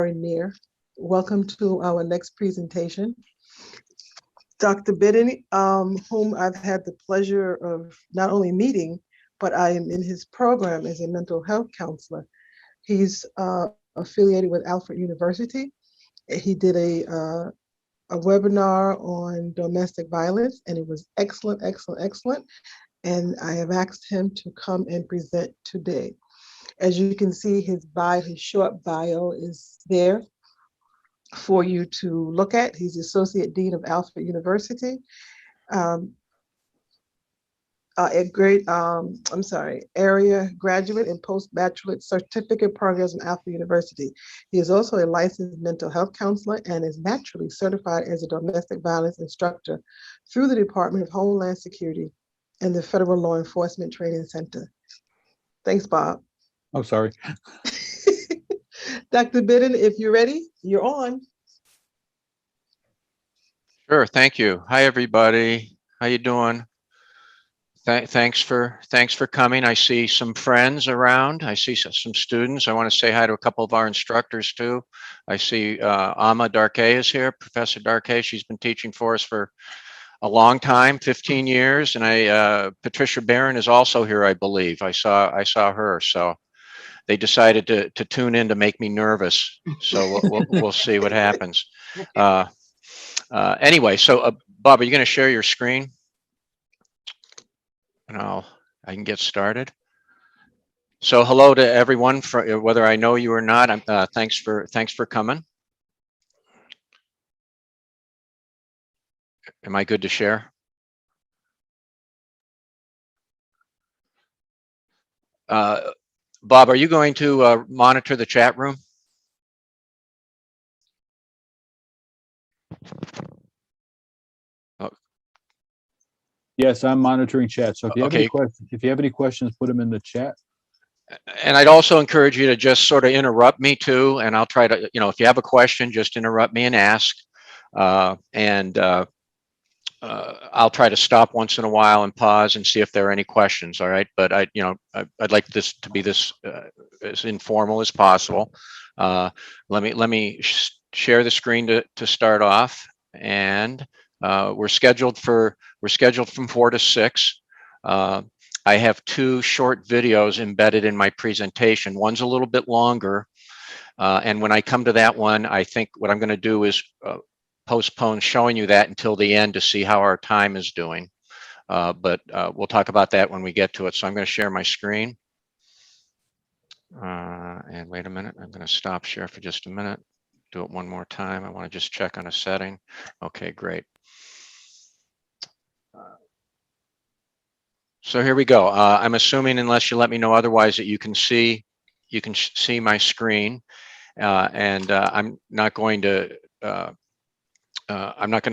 near. Welcome to our next presentation. Dr. Bidden, whom I've had the pleasure of not only meeting, but I am in his program as a mental health counselor. He's affiliated with Alfred University. He did a webinar on domestic violence, and it was excellent, excellent, excellent. And I have asked him to come and present today. As you can see, his short bio is there for you to look at. He's the Associate Dean of Alfred University. Um, area graduate and postbachelorate certificate programs from Alfred University. He is also a licensed mental health counselor and is naturally certified as a domestic violence instructor through the Department of Homeland Security and the Federal Law Enforcement Training Center. Thanks, Bob. Oh, sorry. Dr. Bidden, if you're ready, you're on. Sure, thank you. Hi, everybody. How you doing? Thanks for coming. I see some friends around. I see some students. I want to say hi to a couple of our instructors too. I see Amma Darkay is here, Professor Darkay. She's been teaching for us for a long time, 15 years, and Patricia Barron is also here, I believe. I saw her, so they decided to tune in to make me nervous. So we'll see what happens. Anyway, so Bob, are you going to share your screen? And I can get started. So hello to everyone, whether I know you or not. Thanks for coming. Am I good to share? Bob, are you going to monitor the chat room? Yes, I'm monitoring chat. So if you have any questions, put them in the chat. And I'd also encourage you to just sort of interrupt me too, and I'll try to, if you have a question, just interrupt me and ask, and I'll try to stop once in a while and pause and see if there are any questions. All right, but I'd like this to be as informal as possible. Let me share the screen to start off, and we're scheduled from 4 to 6. I have 2 short videos embedded in my presentation. One's a little bit longer, and when I come to that one, I think what I'm going to do is postpone showing you that until the end to see how our time is doing. But we'll talk about that when we get to it. So I'm going to share my screen. And wait a minute, I'm going to stop share for just a minute. Do it one more time. I want to just check on a setting. Okay, great. So here we go. I'm assuming, unless you let me know otherwise, that you can see my screen, and I'm not going to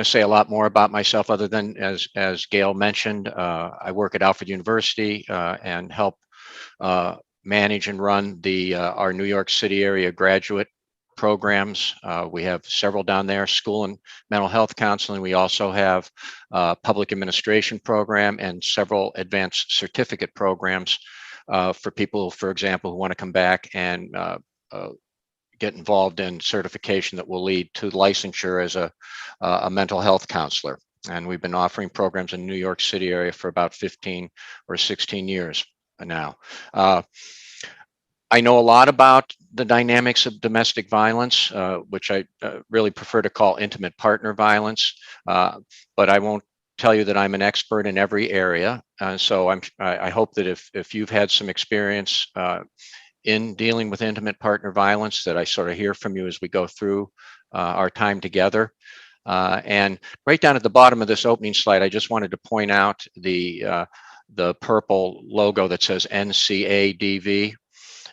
say a lot more about myself other than, as Gail mentioned, I work at Alfred University and help manage and run our New York City area graduate programs. We have several down there, school and mental health counseling. We also have a public administration program and several advanced certificate programs for people, for example, who want to come back and get involved in certification that will lead to licensure as a mental health counselor. And we've been offering programs in the New York City area for about 15 or 16 years now. I know a lot about the dynamics of domestic violence, which I really prefer to call intimate partner violence, but I won't tell you that I'm an expert in every area. So I hope that if you've had some experience in dealing with intimate partner violence, that I sort of hear from you as we go through our time together. And right down at the bottom of this opening slide, I just wanted to point out the purple logo that says NCADV.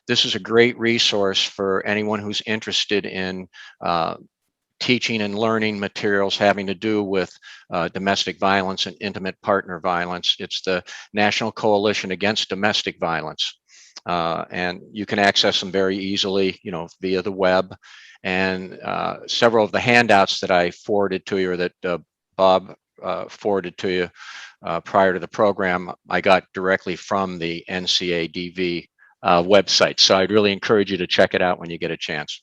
This is a great resource for anyone who's interested in teaching and learning materials having to do with domestic violence and intimate partner violence. It's the National Coalition Against Domestic Violence. And you can access them very easily, via the web. And several of the handouts that I forwarded to you, or that Bob forwarded to you prior to the program, I got directly from the NCADV website. So I'd really encourage you to check it out when you get a chance.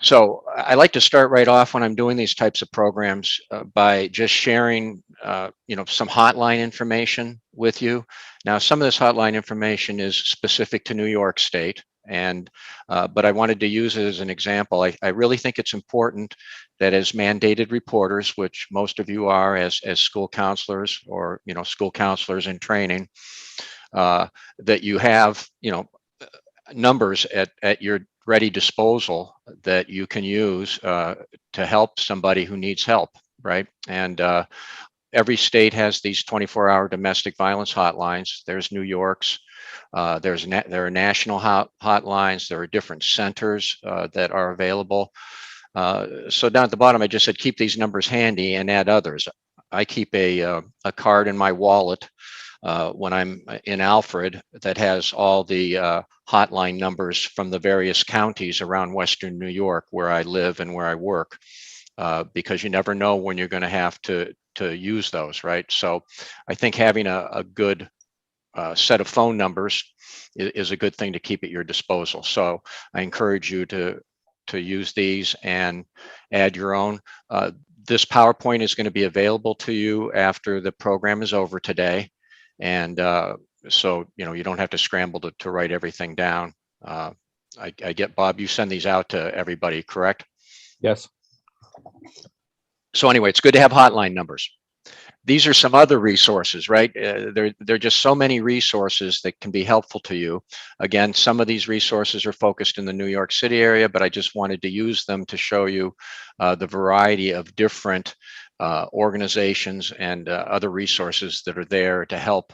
So I like to start right off when I'm doing these types of programs by just sharing, some hotline information with you. Now, some of this hotline information is specific to New York State, but I wanted to use it as an example. I really think it's important that as mandated reporters, which most of you are as school counselors or school counselors in training, that you have numbers at your ready disposal that you can use to help somebody who needs help, right? And every state has these 24-hour domestic violence hotlines. There's New York's. There are national hotlines. There are different centers that are available. So down at the bottom, I just said keep these numbers handy and add others. I keep a card in my wallet when I'm in Alfred that has all the hotline numbers from the various counties around Western New York where I live and where I work, because you never know when you're going to have to use those, right? So I think having a good set of phone numbers is a good thing to keep at your disposal. So I encourage you to use these and add your own. This PowerPoint is going to be available to you after the program is over today. And so, you don't have to scramble to write everything down. I get, Bob, you send these out to everybody, correct? Yes. So anyway, it's good to have hotline numbers. These are some other resources, right? There are just so many resources that can be helpful to you. Again, some of these resources are focused in the New York City area, but I just wanted to use them to show you the variety of different organizations and other resources that are there to help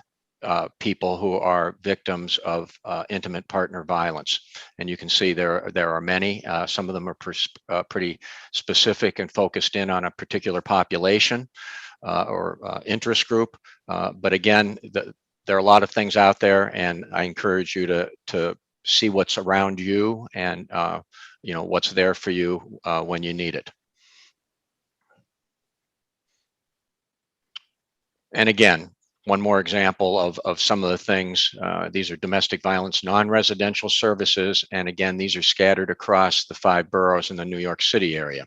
people who are victims of intimate partner violence. And you can see there are many. Some of them are pretty specific and focused in on a particular population or interest group. But again, there are a lot of things out there, and I encourage you to see what's around you and what's there for you when you need it. And again, one more example of some of the things. These are domestic violence non-residential services. And again, these are scattered across the 5 boroughs in the New York City area.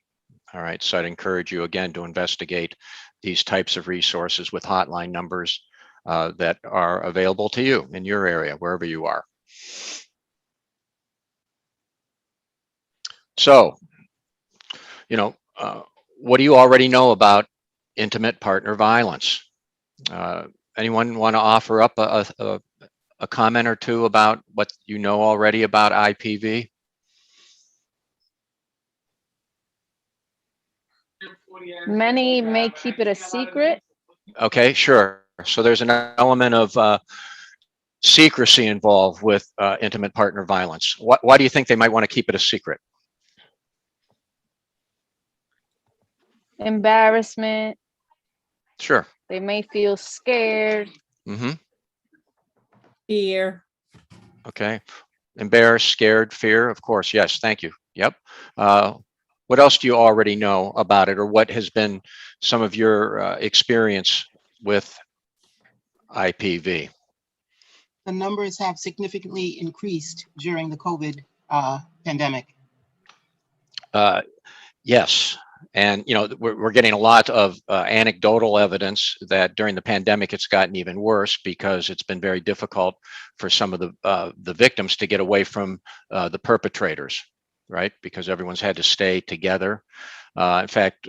All right, so I'd encourage you again to investigate these types of resources with hotline numbers that are available to you in your area, wherever you are. So, what do you already know about intimate partner violence? Anyone want to offer up a comment or two about what you know already about IPV? Many may keep it a secret. Okay, sure. So there's an element of secrecy involved with intimate partner violence. Why do you think they might want to keep it a secret? Embarrassment. Sure. They may feel scared. Mm-hmm. Fear. Okay. Embarrassed, scared, fear, of course. Yes, thank you. Yep. What else do you already know about it, or what has been some of your experience with IPV? The numbers have significantly increased during the COVID pandemic. Yes. And, we're getting a lot of anecdotal evidence that during the pandemic, it's gotten even worse because it's been very difficult for some of the victims to get away from the perpetrators, right? Because everyone's had to stay together. In fact,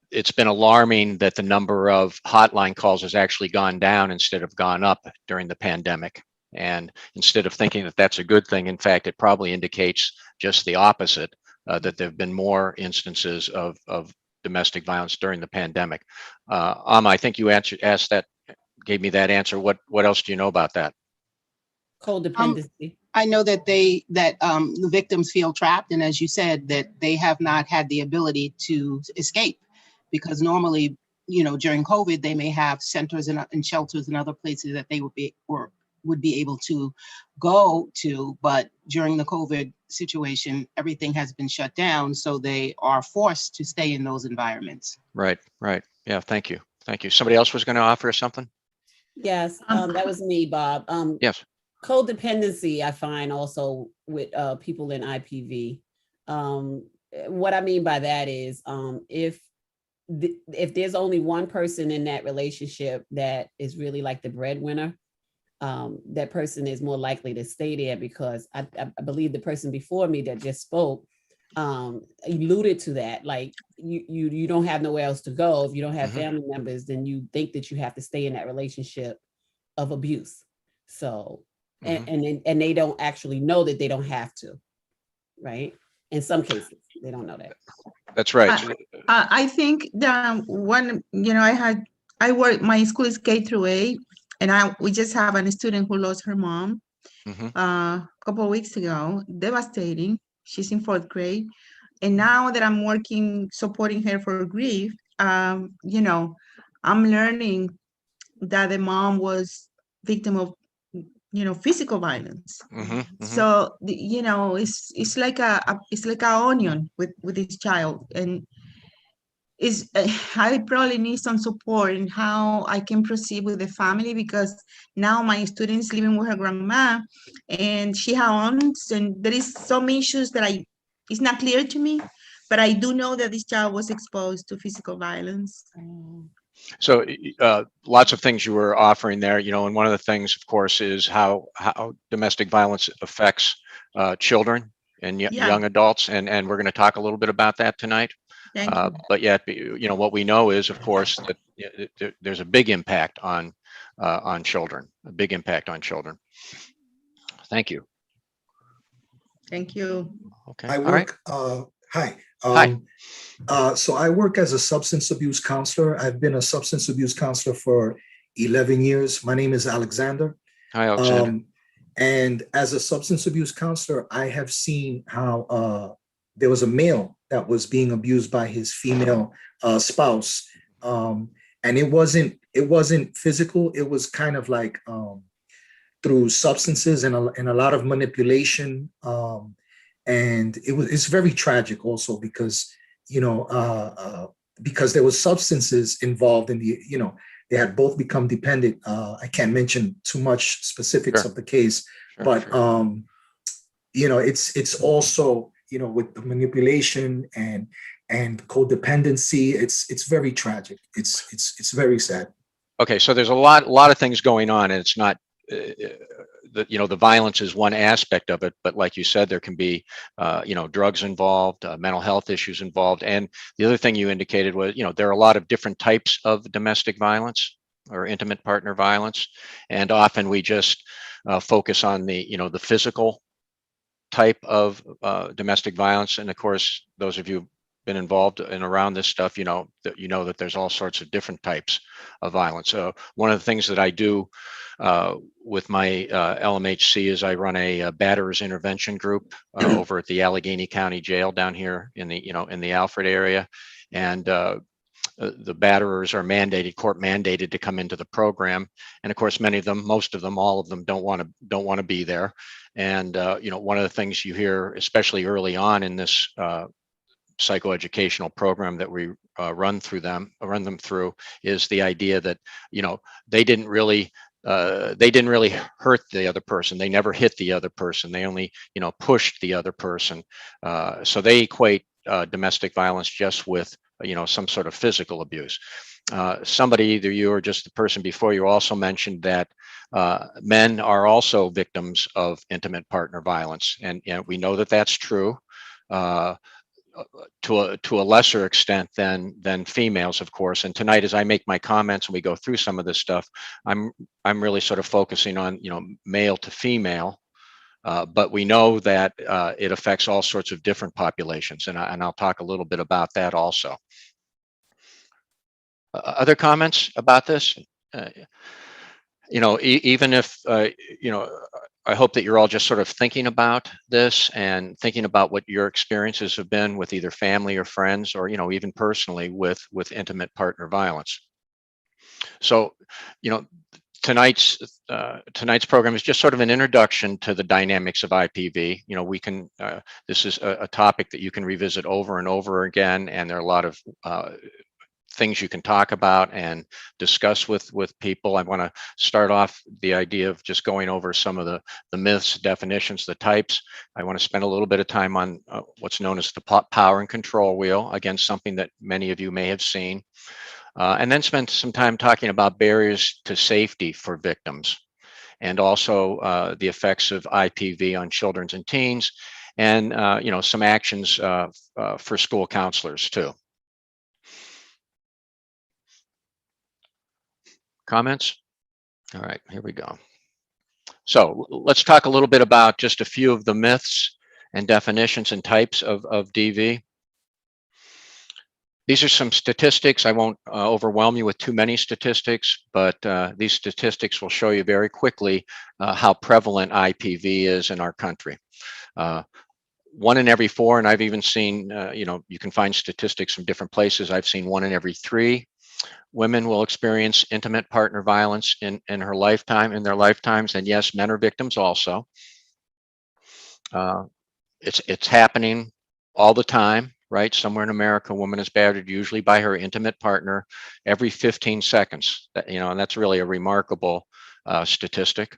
it's been alarming that the number of hotline calls has actually gone down instead of gone up during the pandemic. And instead of thinking that that's a good thing, in fact, it probably indicates just the opposite, that there have been more instances of domestic violence during the pandemic. I think you gave me that answer. What else do you know about that? Codependency. I know that the victims feel trapped, and as you said, that they have not had the ability to escape, because normally, during COVID, they may have centers and shelters and other places that they would be able to go to, but during the COVID situation, everything has been shut down, so they are forced to stay in those environments. Right. Yeah, thank you. Somebody else was going to offer something? Yes, that was me, Bob. Yes. codependency, I find also with people in IPV. What I mean by that is if there's only one person in that relationship that is really like the breadwinner, that person is more likely to stay there, because I believe the person before me that just spoke alluded to that. Like you don't have nowhere else to go. If you don't have family members, then you think that you have to stay in that relationship of abuse. So and they don't actually know that they don't have to, right? In some cases, they don't know that. That's right. I think that one, my school is K through 8, and we just have a student who lost her mom a couple of weeks ago. Devastating. She's in 4th grade. And now that I'm supporting her for grief, I'm learning that the mom was victim of, physical violence. So, it's like it's like an onion with this child. And I probably need some support in how I can proceed with the family, because now my student's living with her grandma and she has aunts, and there is some issues that it's not clear to me, but I do know that this child was exposed to physical violence. So lots of things you were offering there, and one of the things, of course, is how domestic violence affects children and young adults, and we're going to talk a little bit about that tonight. But yet, what we know is, of course, that there's a big impact on children, Thank you. Thank you. Okay. I work. Hi. So I work as a substance abuse counselor. I've been a substance abuse counselor for 11 years. My name is Alexander. Hi, Alexander. And as a substance abuse counselor, I have seen how there was a male that was being abused by his female spouse. And it wasn't physical. It was kind of like through substances and a lot of manipulation. And it's very tragic also because, because there was substances involved in they had both become dependent. I can't mention too much specifics of the case, but it's also, with the manipulation and codependency, it's very tragic. It's very sad. Okay, so there's a lot of things going on, and it's not the violence is one aspect of it, but like you said, there can be drugs involved, mental health issues involved, and the other thing you indicated was there are a lot of different types of domestic violence or intimate partner violence, and often we just focus on the the physical type of domestic violence, and of course those of you been involved and around this stuff, that there's all sorts of different types of violence. So one of the things that I do with my LMHC is I run a batterers intervention group over at the Allegheny County Jail down here in the Alfred area, and the batterers are court mandated to come into the program, and of course most of them, all of them don't want to be there. And one of the things you hear, especially early on in this psychoeducational program that we run them through, is the idea that they didn't really hurt the other person. They never hit the other person. They only pushed the other person. So they equate domestic violence just with some sort of physical abuse. Somebody, either you or just the person before you, also mentioned that men are also victims of intimate partner violence, and we know that that's true. To a lesser extent than females, of course. And tonight, as I make my comments and we go through some of this stuff, I'm really sort of focusing on male to female, but we know that it affects all sorts of different populations, and I'll talk a little bit about that also. Other comments about this? Even if I hope that you're all just sort of thinking about this and thinking about what your experiences have been with either family or friends, or even personally with intimate partner violence. So tonight's program is just sort of an introduction to the dynamics of IPV. This is a topic that you can revisit over and over again, and there are a lot of things you can talk about and discuss with people. I want to start off the idea of just going over some of the myths, definitions, the types. I want to spend a little bit of time on what's known as the power and control wheel, again, something that many of you may have seen, and then spend some time talking about barriers to safety for victims, and also the effects of IPV on children and teens, and some actions for school counselors too. Comments? All right, here we go. So let's talk a little bit about just a few of the myths and definitions and types of DV. These are some statistics. I won't overwhelm you with too many statistics, but these statistics will show you very quickly how prevalent IPV is in our country. 1 in every 4, and I've even seen, you can find statistics from different places. I've seen 1 in every 3 women will experience intimate partner violence in their lifetimes. And yes, men are victims also. It's happening all the time, right? Somewhere in America, a woman is battered usually by her intimate partner every 15 seconds. And that's really a remarkable statistic.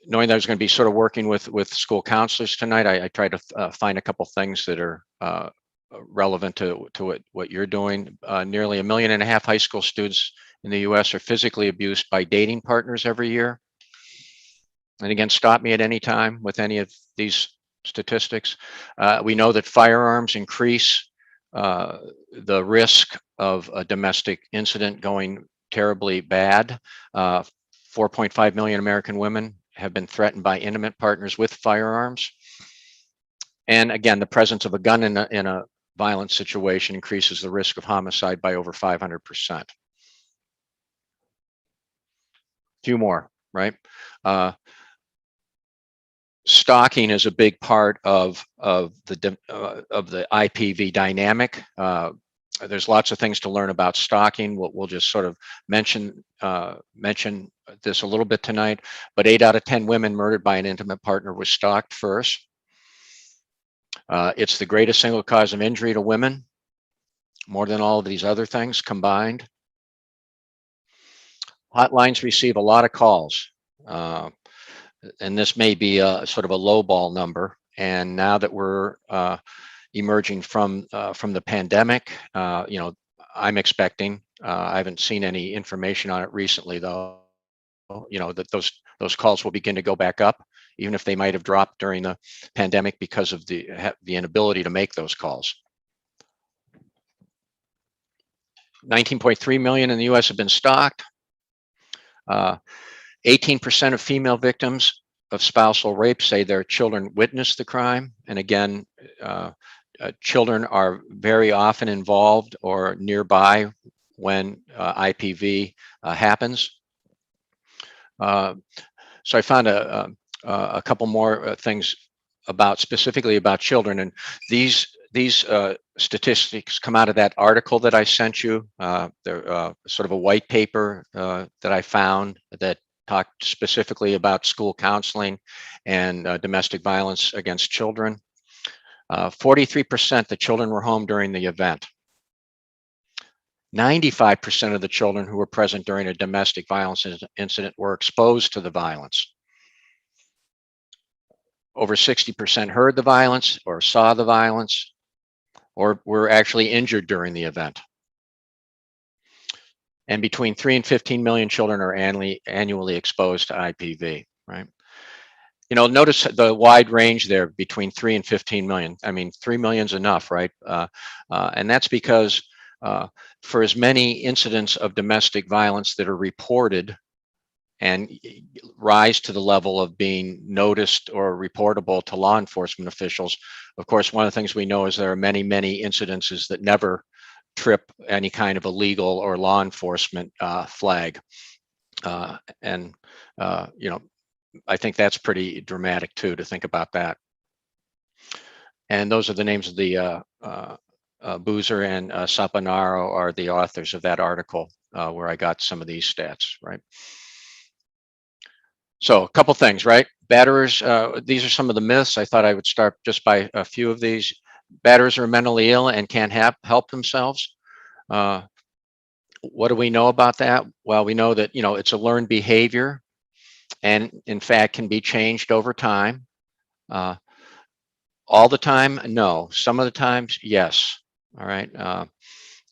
Knowing that I was going to be sort of working with school counselors tonight, I tried to find a couple things that are relevant to what you're doing. Nearly 1.5 million high school students in the US are physically abused by dating partners every year. And again, stop me at any time with any of these statistics. We know that firearms increase the risk of a domestic incident going terribly bad. 4.5 million American women have been threatened by intimate partners with firearms. And again, the presence of a gun in a violent situation increases the risk of homicide by over 500%. Few more, right? Stalking is a big part of the IPV dynamic. There's lots of things to learn about stalking. We'll just sort of mention this a little bit tonight. But 8 out of 10 women murdered by an intimate partner was stalked first. It's the greatest single cause of injury to women, more than all of these other things combined. Hotlines receive a lot of calls, and this may be a sort of a lowball number. And now that we're emerging from the pandemic, I'm expecting, I haven't seen any information on it recently though, that those calls will begin to go back up, even if they might have dropped during the pandemic because of the inability to make those calls. 19.3 million in the US have been stalked. 18% of female victims of spousal rape say their children witnessed the crime. And again, children are very often involved or nearby when IPV happens. So I found a couple more things specifically about children, and these statistics come out of that article that I sent you. They're sort of a white paper that I found that talked specifically about school counseling and domestic violence against children. 43% the children were home during the event. 95% of the children who were present during a domestic violence incident were exposed to the violence. Over 60% heard the violence or saw the violence or were actually injured during the event. And between 3 and 15 million children are annually exposed to IPV, right? Notice the wide range there between 3 and 15 million. I mean, 3 million is enough, right? And that's because for as many incidents of domestic violence that are reported and rise to the level of being noticed or reportable to law enforcement officials, of course, one of the things we know is there are many, many incidences that never trip any kind of a legal or law enforcement flag. I think that's pretty dramatic too, to think about that. And those are the names of the Boozer and Saponaro are the authors of that article where I got some of these stats, right? So a couple things, right? Batterers, these are some of the myths. I thought I would start just by a few of these. batterers are mentally ill and can't help themselves. What do we know about that? Well, we know that, it's a learned behavior and in fact can be changed over time. All the time? No. Some of the times, yes. All right.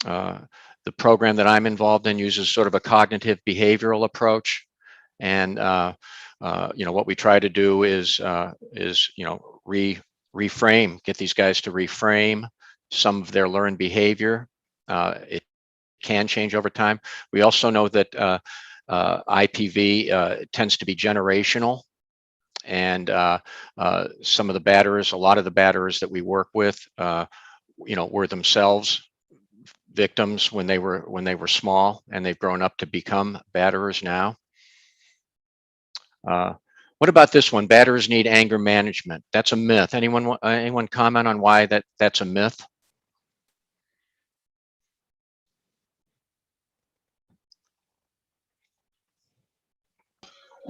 The program that I'm involved in uses sort of a cognitive behavioral approach. And, what we try to do is reframe, get these guys to reframe some of their learned behavior. It can change over time. We also know that IPV tends to be generational. And some of the batterers, a lot of the batterers that we work with, were themselves victims when they were small, and they've grown up to become batterers now. What about this one? Batterers need anger management. That's a myth. Anyone comment on why that's a myth?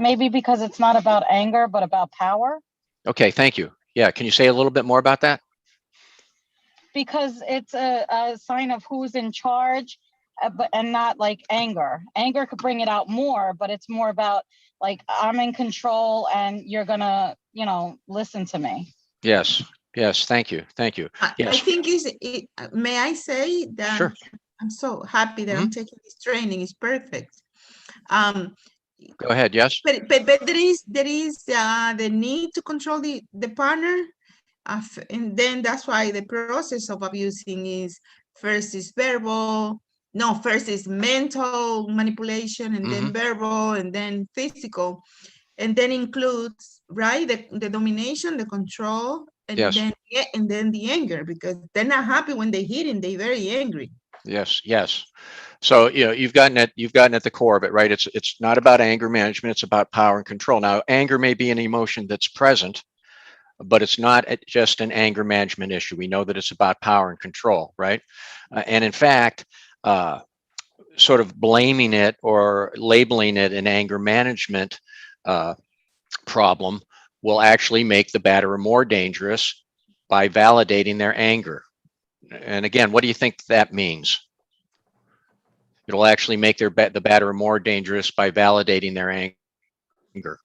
Maybe because it's not about anger, but about power. Okay, thank you. Yeah, can you say a little bit more about that? Because it's a sign of who's in charge, and not like anger. Anger could bring it out more, but it's more about like, I'm in control and you're gonna, listen to me. Yes, thank you. Yes. I think may I say that Sure. I'm so happy that I'm taking this training. It's perfect. Go ahead. Yes. But there is the need to control the partner, and then that's why the process of abusing is first is mental manipulation, and then verbal, and then physical, and then includes the domination, the control, and yes. then the anger, because they're not happy when they hit him. They're very angry. Yes. So you've gotten at the core of it, right? It's not about anger management. It's about power and control. Now, anger may be an emotion that's present, but it's not just an anger management issue. We know that it's about power and control, right? And in fact, sort of blaming it or labeling it an anger management problem will actually make the batterer more dangerous by validating their anger. And again, what do you think that means? It'll actually make the batterer more dangerous by validating their anger.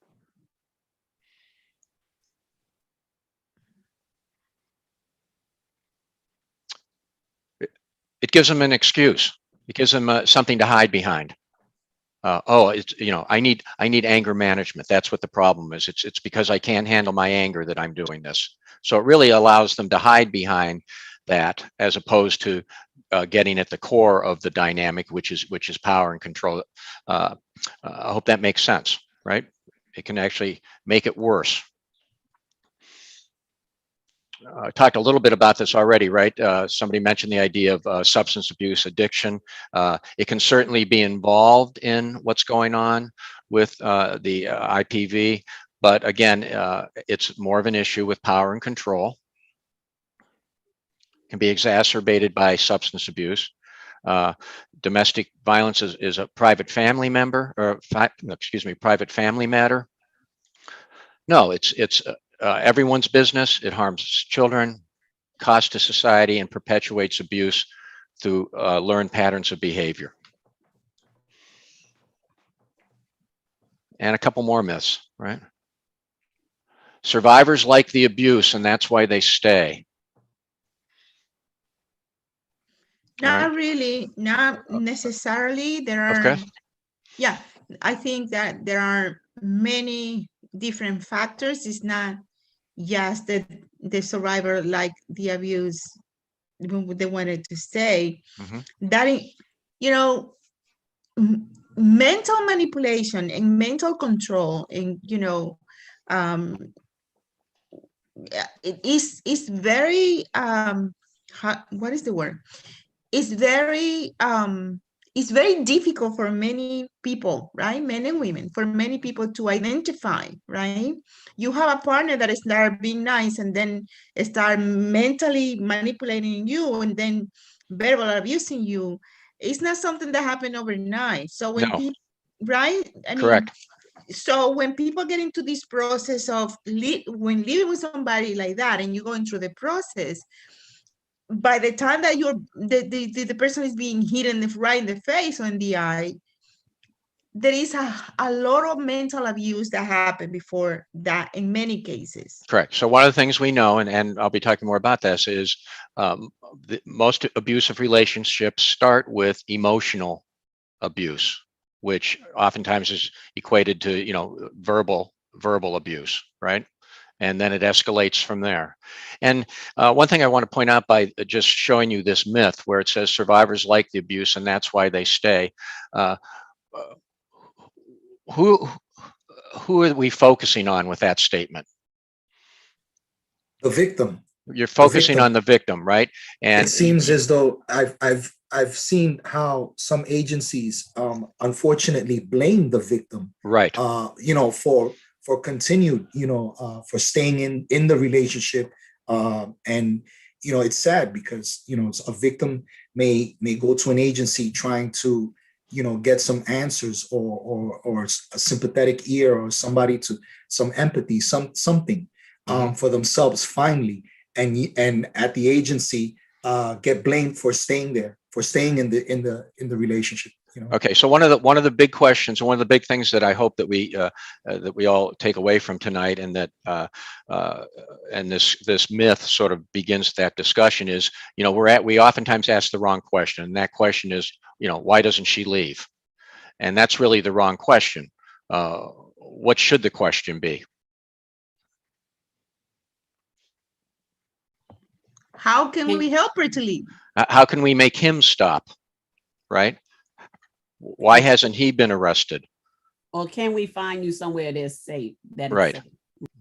It gives them an excuse. It gives them something to hide behind. I need anger management. That's what the problem is. It's because I can't handle my anger that I'm doing this. So it really allows them to hide behind that, as opposed to getting at the core of the dynamic, which is power and control. I hope that makes sense, right? It can actually make it worse. I talked a little bit about this already, right? Somebody mentioned the idea of substance abuse addiction. It can certainly be involved in what's going on with the IPV, but again, it's more of an issue with power and control. It can be exacerbated by substance abuse. Domestic violence is a private family member, or private family matter. No, it's everyone's business. It harms children, costs to society, and perpetuates abuse through learned patterns of behavior. And a couple more myths, right? Survivors like the abuse, and that's why they stay. Not really, not necessarily. There are, okay. Yeah, I think that there are many different factors. It's not just that the survivor like the abuse, they wanted to stay. That, mental manipulation and mental control, and it is very what is the word? It's very difficult for many people, right? Men and women, for many people to identify, right? You have a partner that start being nice and then start mentally manipulating you and then verbal abusing you. It's not something that happened overnight. So when people, right? Correct. So when people get into this process of when living with somebody like that, and you're going through the process, by the time that the person is being hit right in the face or in the eye, there is a lot of mental abuse that happened before that in many cases. Correct. So one of the things we know, and I'll be talking more about this, is most abusive relationships start with emotional abuse, which oftentimes is equated to, verbal abuse, right? And then it escalates from there. And one thing I want to point out by just showing you this myth where it says survivors like the abuse and that's why they stay. Who are we focusing on with that statement? The victim. You're focusing on the victim, right? And it seems as though I've seen how some agencies unfortunately blame the victim, right? For continued, for staying in the relationship, and it's sad because a victim may go to an agency trying to get some answers or a sympathetic ear or somebody to some empathy, something for themselves finally, and at the agency get blamed for staying there, for staying in the relationship. Okay, so one of the big questions, one of the big things that I hope that we all take away from tonight, and that and this myth sort of begins that discussion is, we oftentimes ask the wrong question, and that question is, why doesn't she leave? And that's really the wrong question. What should the question be? How can we help her to leave? How can we make him stop? Right? Why hasn't he been arrested? Or can we find you somewhere that's safe? Right.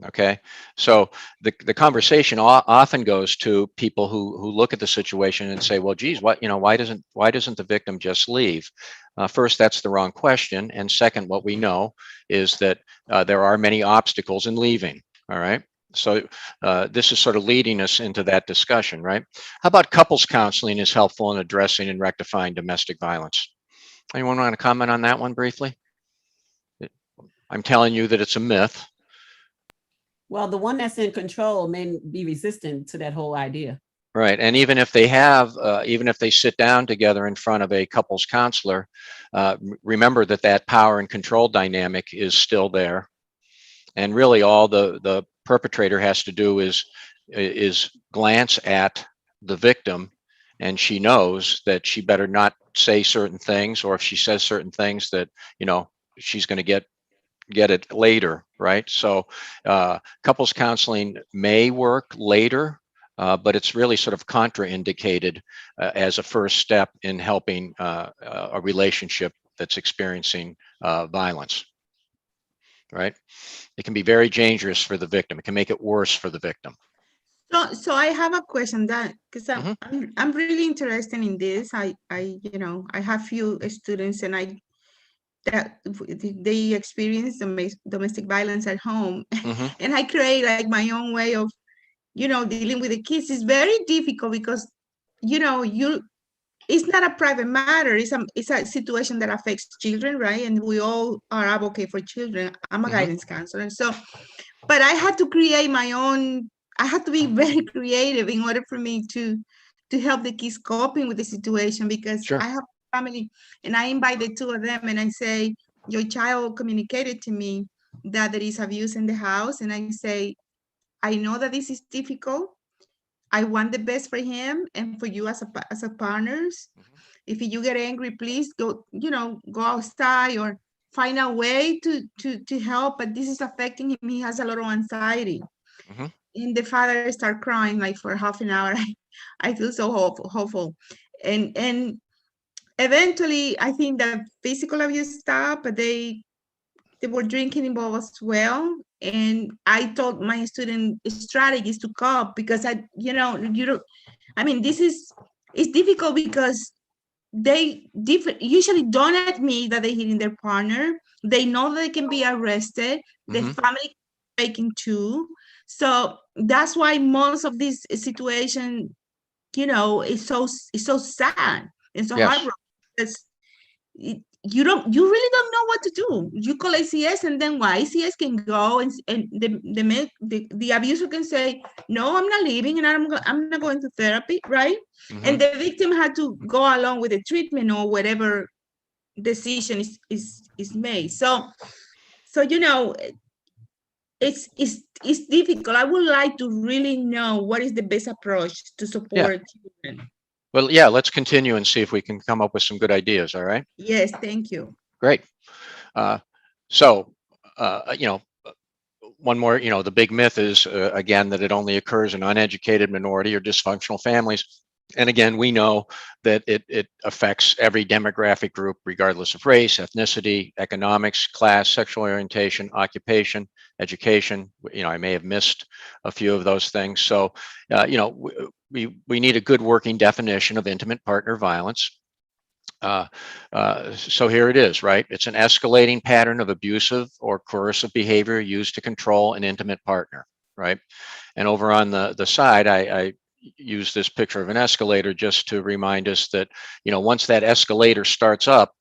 Okay. So the conversation often goes to people who look at the situation and say, well, geez, why doesn't the victim just leave? First, that's the wrong question. And second, what we know is that there are many obstacles in leaving. All right. So this is sort of leading us into that discussion, right? How about couples counseling is helpful in addressing and rectifying domestic violence? Anyone want to comment on that one briefly? I'm telling you that it's a myth. Well, the one that's in control may be resistant to that whole idea. Right. And even if they sit down together in front of a couples counselor, remember that power and control dynamic is still there. And really all the perpetrator has to do is glance at the victim, and she knows that she better not say certain things, or if she says certain things that, she's going to get it later, right? So couples counseling may work later, but it's really sort of contraindicated as a first step in helping a relationship that's experiencing violence, right? It can be very dangerous for the victim. It can make it worse for the victim. So I have a question because I'm really interested in this. I have few students and they experience domestic violence at home, and I create like my own way of dealing with the kids. It's very difficult because it's not a private matter. It's a situation that affects children, right? And we all are advocate for children. I'm a guidance counselor, so but I had to create my own. I had to be very creative in order for me to help the kids coping with the situation, because I have a family and I invite the two of them and I say, your child communicated to me that there is abuse in the house, and I say, I know that this is difficult. I want the best for him and for you as a partners. If you get angry, please go outside or find a way to help. But this is affecting him. He has a lot of anxiety. And the father start crying like for half an hour. I feel so hopeful. And eventually, I think that physical abuse stopped, but they were drinking involved as well. And I told my student strategies to cope, because it's difficult because they usually don't admit that they're hitting their partner. They know that they can be arrested. The family taking too. So that's why most of this situation, is so sad and so heartbroken. Because you really don't know what to do. You call ACS, and then what? ACS can go and the abuser can say, no, I'm not leaving, and I'm not going to therapy, right? And the victim had to go along with the treatment or whatever decision is made. So you know, it's difficult. I would like to really know what is the best approach to support children. Well, yeah, let's continue and see if we can come up with some good ideas. All right. Yes, thank you. Great. So, you know, one more, you know, the big myth is, again, that it only occurs in uneducated minority or dysfunctional families. And again, we know that it affects every demographic group, regardless of race, ethnicity, economics, class, sexual orientation, occupation, education. You know, I may have missed a few of those things. So, you know, we need a good working definition of intimate partner violence. So here it is, right? It's an escalating pattern of abusive or coercive behavior used to control an intimate partner, right? And over on the side, I use this picture of an escalator just to remind us that, you know, once that escalator starts up,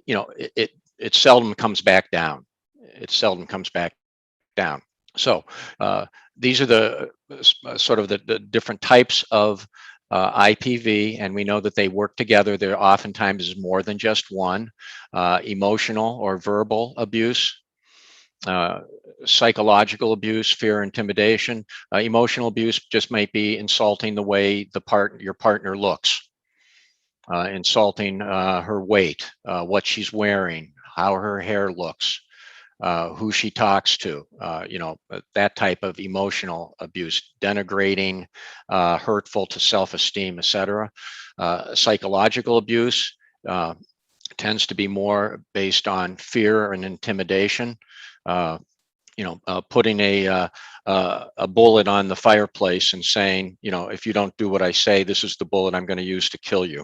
you know, it seldom comes back down. It seldom comes back down. So these are the sort of the different types of IPV, and we know that they work together. There oftentimes is more than just one. Emotional or verbal abuse, psychological abuse, fear, intimidation. Emotional abuse just might be insulting the way your partner looks, insulting her weight, what she's wearing, how her hair looks, who she talks to, you know, that type of emotional abuse, denigrating, hurtful to self-esteem, etc. Psychological abuse tends to be more based on fear and intimidation. You know, putting a bullet on the fireplace and saying, you know, if you don't do what I say, this is the bullet I'm going to use to kill you.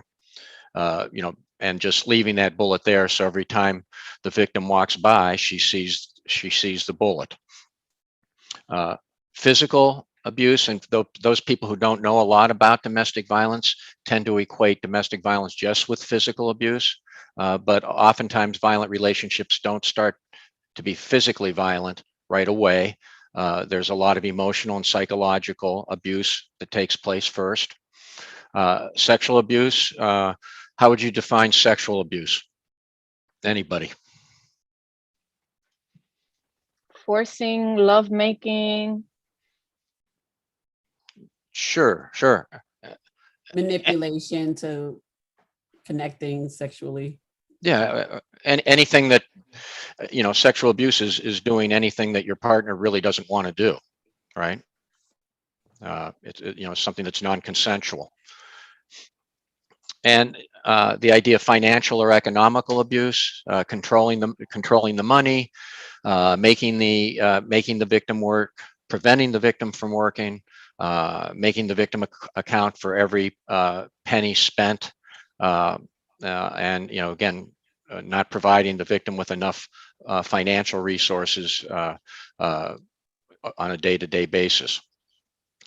You know, and just leaving that bullet there, so every time the victim walks by, she sees the bullet. Physical abuse, and those people who don't know a lot about domestic violence tend to equate domestic violence just with physical abuse, but oftentimes violent relationships don't start to be physically violent right away. There's a lot of emotional and psychological abuse that takes place first. Sexual abuse, how would you define sexual abuse? Anybody? Forcing, lovemaking. Sure. Manipulation to connecting sexually. Yeah, and anything that, you know, sexual abuse is doing anything that your partner really doesn't want to do, right? It's you know, something that's non-consensual. And the idea of financial or economical abuse, controlling the money, making the victim work, preventing the victim from working, making the victim account for every penny spent, and, you know, again, not providing the victim with enough financial resources on a day-to-day basis.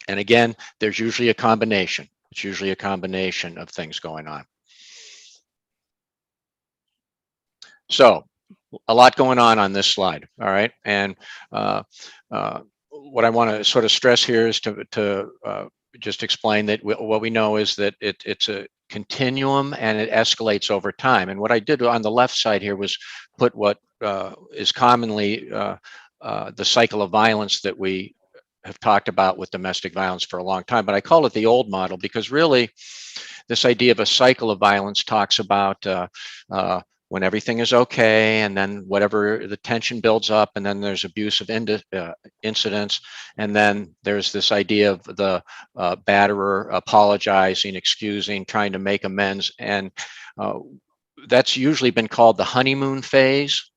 And again, there's usually a combination. It's usually a combination of things going on. So a lot going on this slide. All right. And what I want to sort of stress here is to just explain that what we know is that it's a continuum and it escalates over time. And what I did on the left side here was put what is commonly the cycle of violence that we have talked about with domestic violence for a long time, but I call it the old model because really this idea of a cycle of violence talks about when everything is okay, and then whatever the tension builds up, and then there's abusive incidents, and then there's this idea of the batterer apologizing, excusing, trying to make amends, and that's usually been called the honeymoon phase,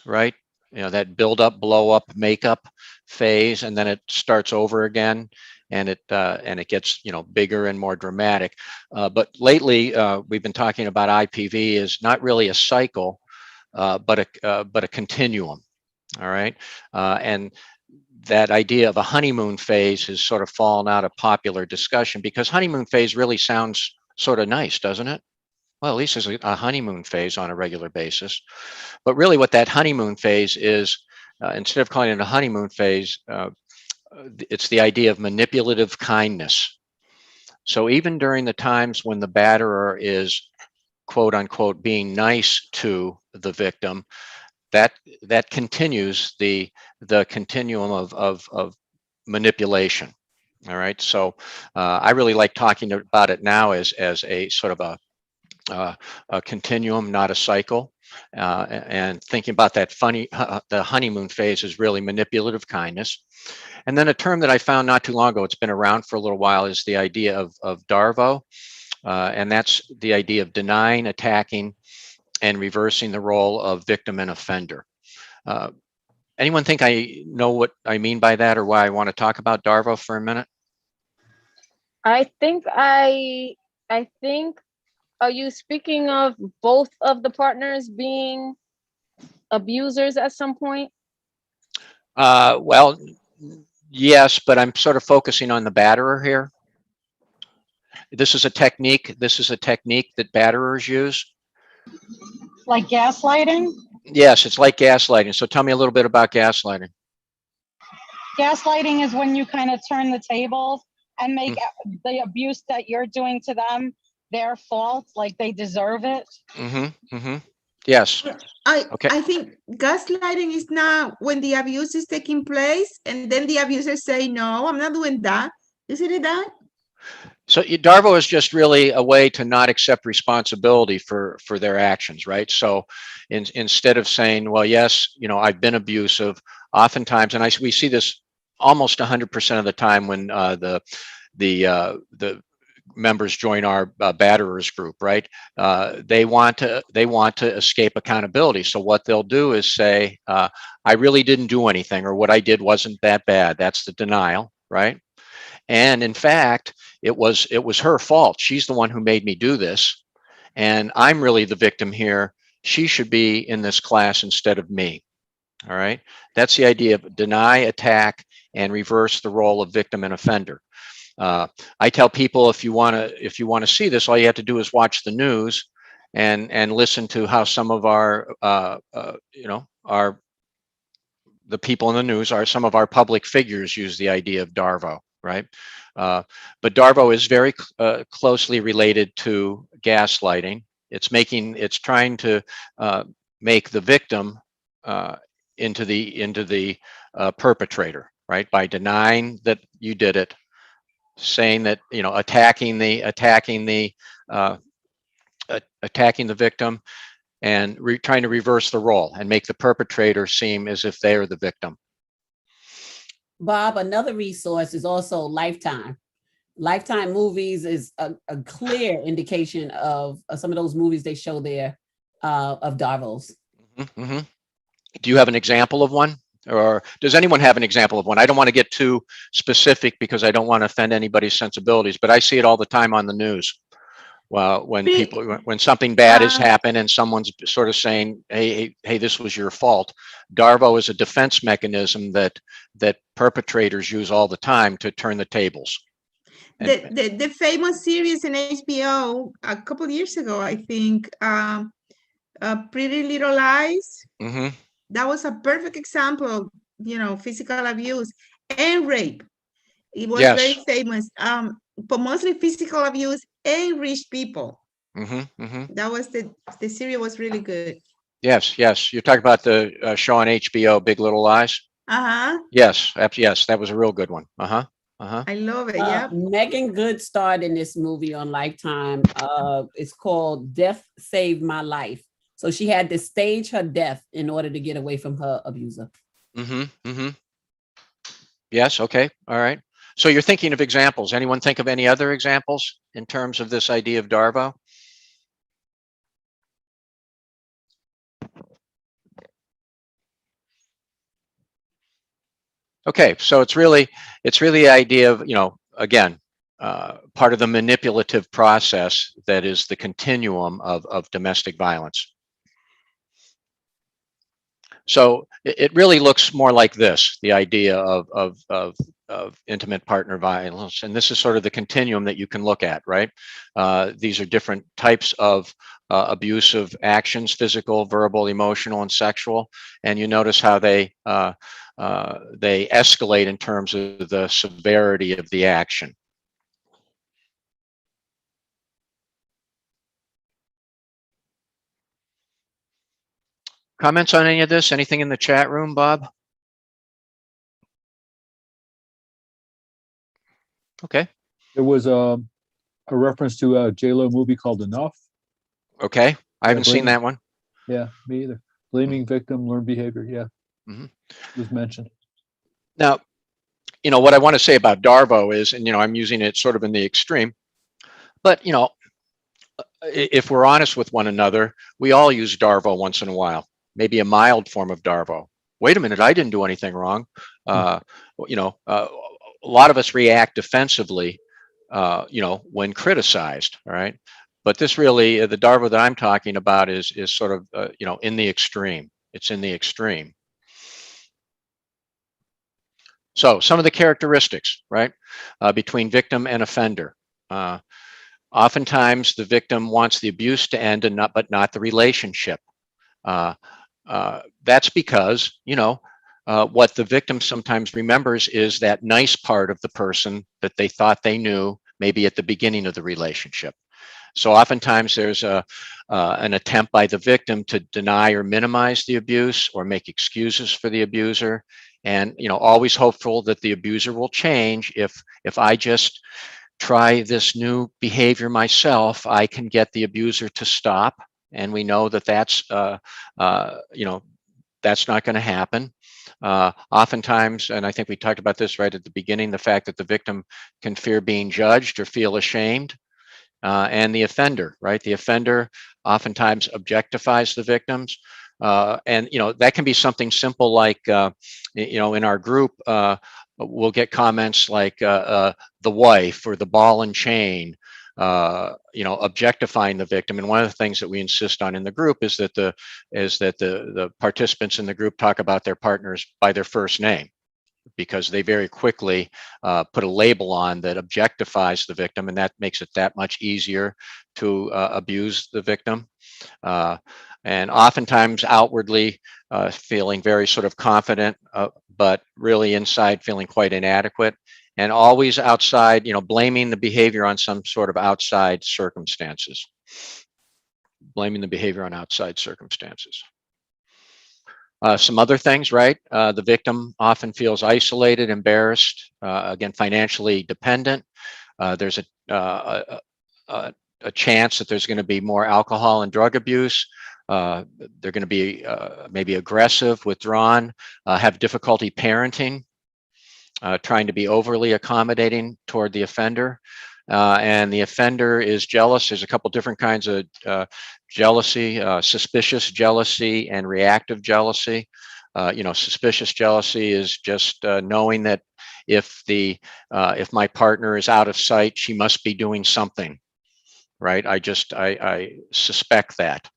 right? You know, that build up, blow up, makeup phase, and then it starts over again, and it gets, you know, bigger and more dramatic. But lately, we've been talking about IPV is not really a cycle, but a continuum. All right, and that idea of a honeymoon phase has sort of fallen out of popular discussion because honeymoon phase really sounds sort of nice, doesn't it? well, at least there's a honeymoon phase on a regular basis. But really what that honeymoon phase is, instead of calling it a honeymoon phase, it's the idea of manipulative kindness. So even during the times when the batterer is, quote unquote, being nice to the victim, that continues the continuum of manipulation. All right. So I really like talking about it now as a sort of a continuum, not a cycle. And thinking about that the honeymoon phase is really manipulative kindness. And then a term that I found not too long ago, it's been around for a little while, is the idea of DARVO. And that's the idea of denying, attacking, and reversing the role of victim and offender. Anyone think I know what I mean by that, or why I want to talk about DARVO for a minute? I think, are you speaking of both of the partners being abusers at some point? Well, yes, but I'm sort of focusing on the batterer here. This is a technique that batterers use. Like gaslighting? Yes, it's like gaslighting. So tell me a little bit about gaslighting. Gaslighting is when you kind of turn the tables and make the abuse that you're doing to them their fault, like they deserve it. Yes. I think gaslighting is not when the abuse is taking place and then the abuser say, no, I'm not doing that. Isn't it that? So DARVO is just really a way to not accept responsibility for their actions, right? So instead of saying, well, yes, I've been abusive, oftentimes, and we see this almost 100% of the time when the members join our batterers group, right? They want to escape accountability. So what they'll do is say, I really didn't do anything, or what I did wasn't that bad. That's the denial, right? And in fact, it was her fault. She's the one who made me do this, and I'm really the victim here. She should be in this class instead of me. All right. That's the idea of deny, attack, and reverse the role of victim and offender. I tell people, if you want to see this, all you have to do is watch the news and listen to how some of our the people in the news are some of our public figures use the idea of DARVO, right? But DARVO is very closely related to gaslighting. It's trying to make the victim into the perpetrator, right? By denying that you did it, saying that, attacking the victim, and trying to reverse the role and make the perpetrator seem as if they are the victim. Bob, another resource is also Lifetime. Lifetime movies is a clear indication of some of those movies they show there of DARVOs. Do you have an example of one? Or does anyone have an example of one? I don't want to get too specific because I don't want to offend anybody's sensibilities, but I see it all the time on the news. Well, when something bad has happened and someone's sort of saying, hey, this was your fault. DARVO is a defense mechanism that perpetrators use all the time to turn the tables. The famous series in HBO a couple of years ago, I think, Pretty Little Lies. That was a perfect example of, physical abuse and rape. It was very famous, but mostly physical abuse and rich people. That was the series was really good. Yes. You're talking about the show on HBO, Big Little Lies? Yes, that was a real good one. I love it. Yeah. Megan Good starred in this movie on Lifetime. It's called Death Saved My Life. So she had to stage her death in order to get away from her abuser. Yes. Okay. All right. So you're thinking of examples. Anyone think of any other examples in terms of this idea of DARVO? Okay. So it's really the idea of, again, part of the manipulative process that is the continuum of domestic violence. So it really looks more like this, the idea of intimate partner violence. And this is sort of the continuum that you can look at, right? These are different types of abusive actions: physical, verbal, emotional, and sexual. And you notice how they escalate in terms of the severity of the action. Comments on any of this? Anything in the chat room, Bob? Okay. There was a reference to a J-Lo movie called Enough. Okay. I haven't seen that one. Yeah, me either. Blaming victim, learned behavior. Yeah. Was mentioned. Now, what I want to say about Darvo is, and I'm using it sort of in the extreme, but if we're honest with one another, we all use Darvo once in a while, maybe a mild form of Darvo. Wait a minute, I didn't do anything wrong. A lot of us react defensively, when criticized, all right? But this really, the Darvo that I'm talking about is sort of, in the extreme. It's in the extreme. So some of the characteristics, right, between victim and offender. Oftentimes, the victim wants the abuse to end, but not the relationship. That's because, what the victim sometimes remembers is that nice part of the person that they thought they knew, maybe at the beginning of the relationship. So oftentimes there's an attempt by the victim to deny or minimize the abuse or make excuses for the abuser, and always hopeful that the abuser will change. If I just try this new behavior myself, I can get the abuser to stop. And we know that that's not going to happen. Oftentimes, and I think we talked about this right at the beginning, the fact that the victim can fear being judged or feel ashamed. And the offender, right? The offender oftentimes objectifies the victims. And, that can be something simple like, in our group, we'll get comments like the wife or the ball and chain, objectifying the victim. And one of the things that we insist on in the group is that the participants in the group talk about their partners by their first name, because they very quickly put a label on that objectifies the victim, and that makes it that much easier to abuse the victim. And oftentimes outwardly feeling very sort of confident, but really inside feeling quite inadequate, and always outside, blaming the behavior on some sort of outside circumstances. Blaming the behavior on outside circumstances. Some other things, right? The victim often feels isolated, embarrassed, again, financially dependent. There's a chance that there's going to be more alcohol and drug abuse. They're going to be maybe aggressive, withdrawn, have difficulty parenting, trying to be overly accommodating toward the offender. And the offender is jealous. There's a couple different kinds of jealousy: suspicious jealousy and reactive jealousy. Suspicious jealousy is just knowing that if my partner is out of sight, she must be doing something, right? I suspect that.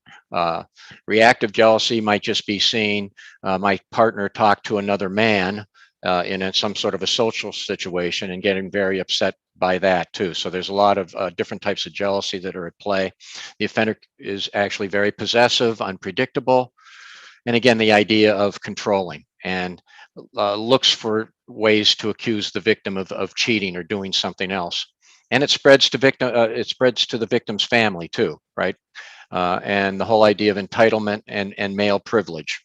Reactive jealousy might just be seeing my partner talk to another man in some sort of a social situation and getting very upset by that too. So there's a lot of different types of jealousy that are at play. The offender is actually very possessive, unpredictable, and again, the idea of controlling, and looks for ways to accuse the victim of cheating or doing something else. And it spreads to the victim's family too, right? And the whole idea of entitlement and male privilege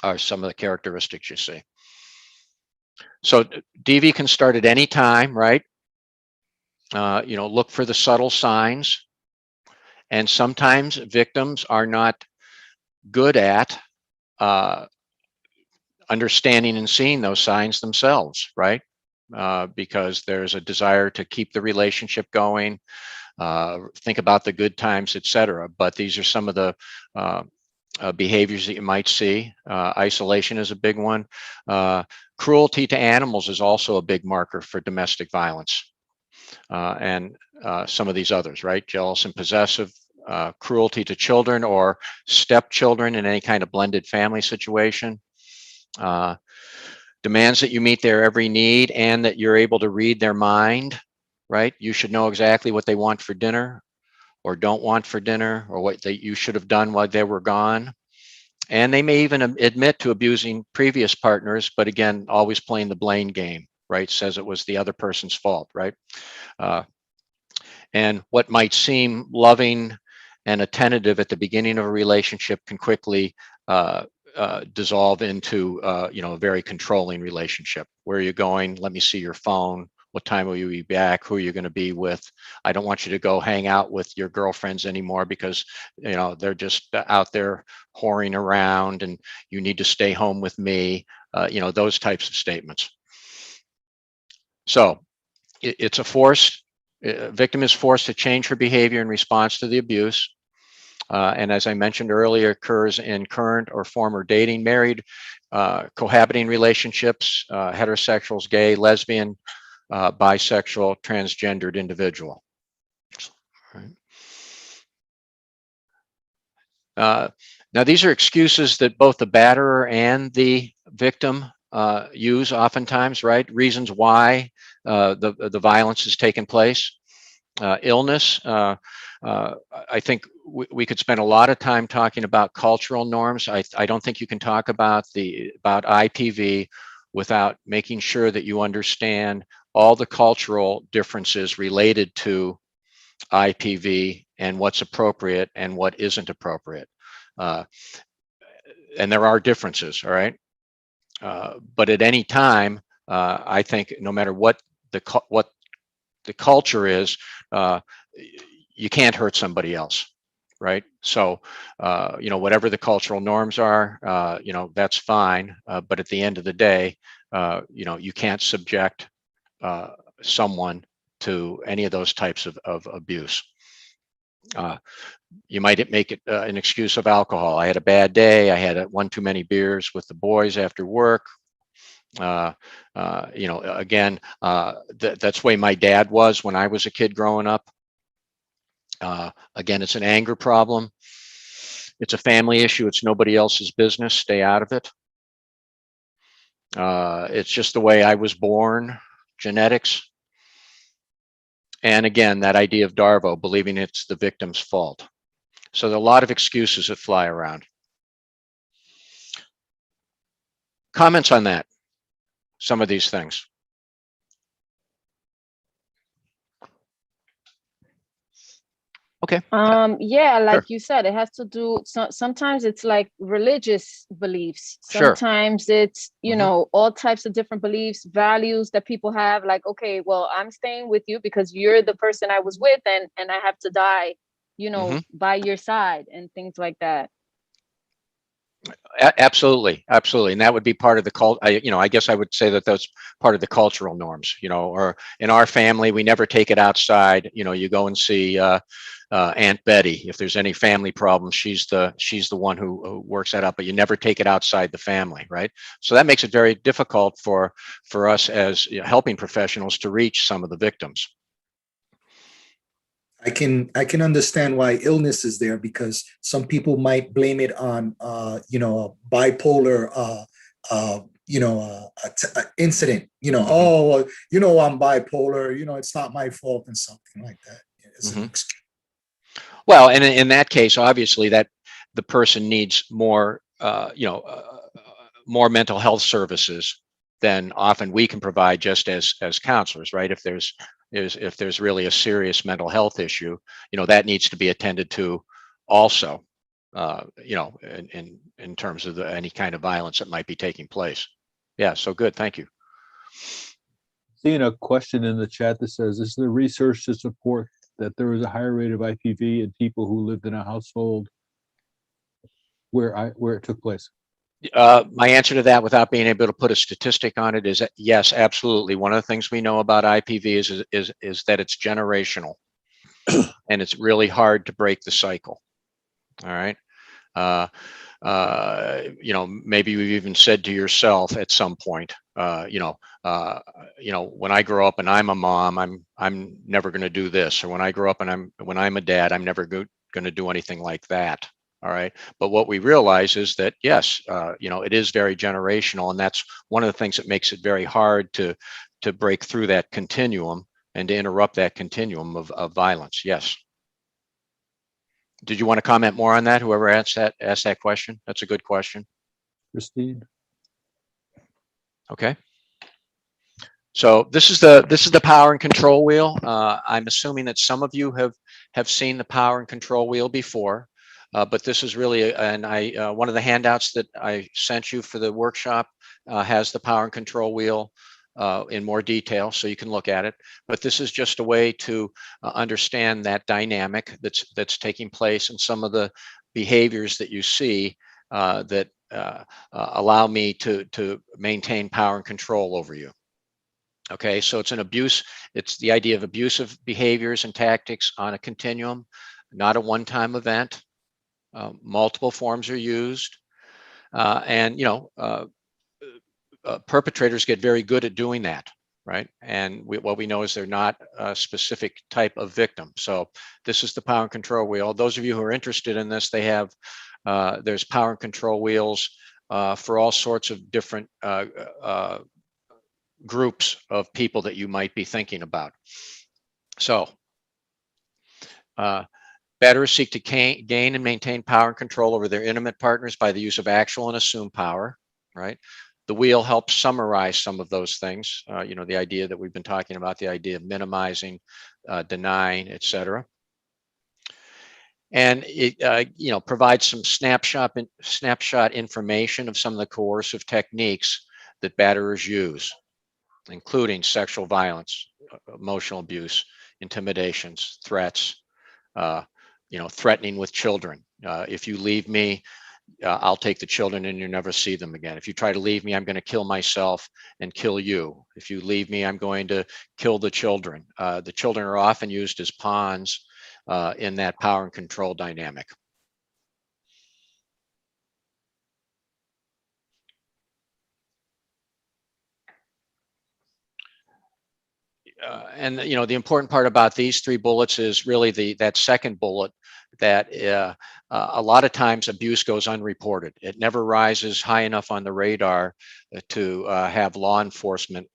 are some of the characteristics you see. So DV can start at any time, right? Look for the subtle signs. And sometimes victims are not good at understanding and seeing those signs themselves, right? Because there's a desire to keep the relationship going, think about the good times, etc. But these are some of the behaviors that you might see. Isolation is a big one. Cruelty to animals is also a big marker for domestic violence. And some of these others, right? Jealous and possessive, cruelty to children or stepchildren in any kind of blended family situation. demands that you meet their every need and that you're able to read their mind, right? You should know exactly what they want for dinner or don't want for dinner, or what you should have done while they were gone. And they may even admit to abusing previous partners, but again, always playing the blame game, right? Says it was the other person's fault, right? And what might seem loving and attentive at the beginning of a relationship can quickly dissolve into a very controlling relationship. Where are you going? Let me see your phone. What time will you be back? Who are you going to be with? I don't want you to go hang out with your girlfriends anymore because they're just out there whoring around, and you need to stay home with me. Those types of statements. So it's a forced. Victim is forced to change her behavior in response to the abuse. And as I mentioned earlier, occurs in current or former dating, married, cohabiting relationships, heterosexuals, gay, lesbian, bisexual, transgendered individual. Now, these are excuses that both the batterer and the victim use oftentimes, right? Reasons why the violence has taken place. Illness. I think we could spend a lot of time talking about cultural norms. I don't think you can talk about IPV without making sure that you understand all the cultural differences related to IPV and what's appropriate and what isn't appropriate. And there are differences, all right? But at any time, I think no matter what the culture is, you can't hurt somebody else, right? So, whatever the cultural norms are, that's fine. But at the end of the day, you can't subject someone to any of those types of abuse. You might make it an excuse of alcohol. I had a bad day. I had one too many beers with the boys after work. Again, that's the way my dad was when I was a kid growing up. Again, it's an anger problem. It's a family issue. It's nobody else's business. Stay out of it. It's just the way I was born, genetics. And again, that idea of Darvo, believing it's the victim's fault. So there are a lot of excuses that fly around. Comments on that? Some of these things. Okay. Yeah, like Sure. you said, it has to do, sometimes it's like religious beliefs. Sure. Sometimes it's, all types of different beliefs, values that people have, like, okay, well, I'm staying with you because you're the person I was with, and I have to die, by your side, and things like that. Absolutely, and that would be part of the cult. I guess I would say that that's part of the cultural norms. Or in our family, we never take it outside. You go and see Aunt Betty if there's any family problems. She's the one who works that out. But you never take it outside the family, right? So that makes it very difficult for us as helping professionals to reach some of the victims. I can understand why illness is there, because some people might blame it on a bipolar incident. I'm bipolar. It's not my fault, and something like that. It's an excuse. Well, and in that case, obviously, that the person needs more more mental health services than often we can provide just as counselors, right? If there's really a serious mental health issue, that needs to be attended to also, in terms of any kind of violence that might be taking place. Yeah, so good, thank you. Seeing a question in the chat that says, is there research to support that there is a higher rate of IPV in people who lived in a household where it took place? My answer to that, without being able to put a statistic on it, is that yes, absolutely. One of the things we know about IPV is that it's generational, and it's really hard to break the cycle. All right. Maybe you've even said to yourself at some point, when I grow up and I'm a mom, I'm never going to do this, or when I grow up and when I'm a dad, I'm never going to do anything like that. All right. But what we realize is that, yes, it is very generational. And that's one of the things that makes it very hard to break through that continuum and to interrupt that continuum of violence. Yes. Did you want to comment more on that? Whoever asked that question? That's a good question. Christine? Okay. So this is the power and control wheel. I'm assuming that some of you have seen the power and control wheel before. But this is really, one of the handouts that I sent you for the workshop has the power and control wheel in more detail, so you can look at it. But this is just a way to understand that dynamic that's taking place and some of the behaviors that you see that allow me to maintain power and control over you. Okay, so it's it's the idea of abusive behaviors and tactics on a continuum, not a one-time event. Multiple forms are used, and perpetrators get very good at doing that, right? And what we know is they're not a specific type of victim. So this is the power and control wheel. Those of you who are interested in this, there's power and control wheels for all sorts of different groups of people that you might be thinking about. So batterers seek to gain and maintain power and control over their intimate partners by the use of actual and assumed power, right? The wheel helps summarize some of those things, the idea that we've been talking about, the idea of minimizing, denying, etc. And it provides some snapshot information of some of the coercive techniques that batterers use, including sexual violence, emotional abuse, intimidations, threats, threatening with children. If you leave me, I'll take the children and you never see them again. If you try to leave me, I'm going to kill myself and kill you. If you leave me, I'm going to kill the children. The children are often used as pawns in that power and control dynamic. And the important part about these 3 bullets is really that second bullet, that a lot of times abuse goes unreported. It never rises high enough on the radar to have law enforcement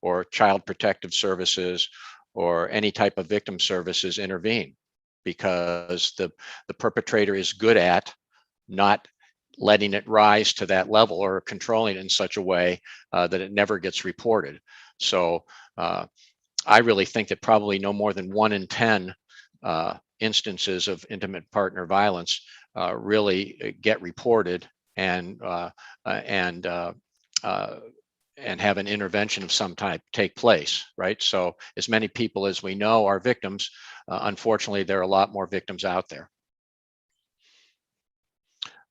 or child protective services or any type of victim services intervene, because the perpetrator is good at not letting it rise to that level or controlling it in such a way that it never gets reported. So I really think that probably no more than 1 in 10 instances of intimate partner violence really get reported and have an intervention of some type take place, right? So as many people as we know are victims, unfortunately, there are a lot more victims out there.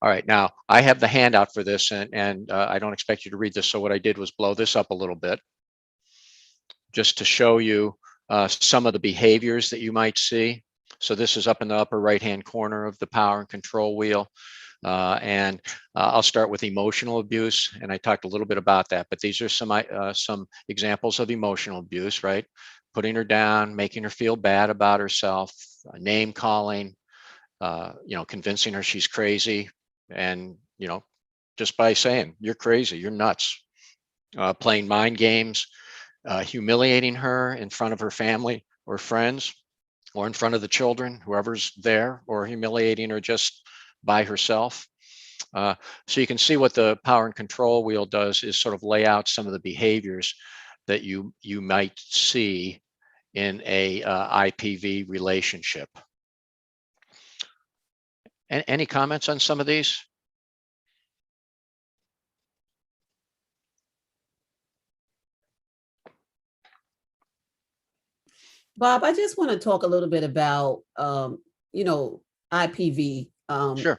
All right, now I have the handout for this, and I don't expect you to read this. So what I did was blow this up a little bit, just to show you some of the behaviors that you might see. So this is up in the upper right-hand corner of the power and control wheel. And I'll start with emotional abuse, and I talked a little bit about that, but these are some examples of emotional abuse, right? Putting her down, making her feel bad about herself, name calling, convincing her she's crazy, and just by saying you're crazy, you're nuts, playing mind games, humiliating her in front of her family or friends, or in front of the children, whoever's there, or humiliating her just by herself. So you can see what the power and control wheel does is sort of lay out some of the behaviors that you might see in a IPV relationship. Any comments on some of these? Bob, I just want to talk a little bit about, IPV Sure.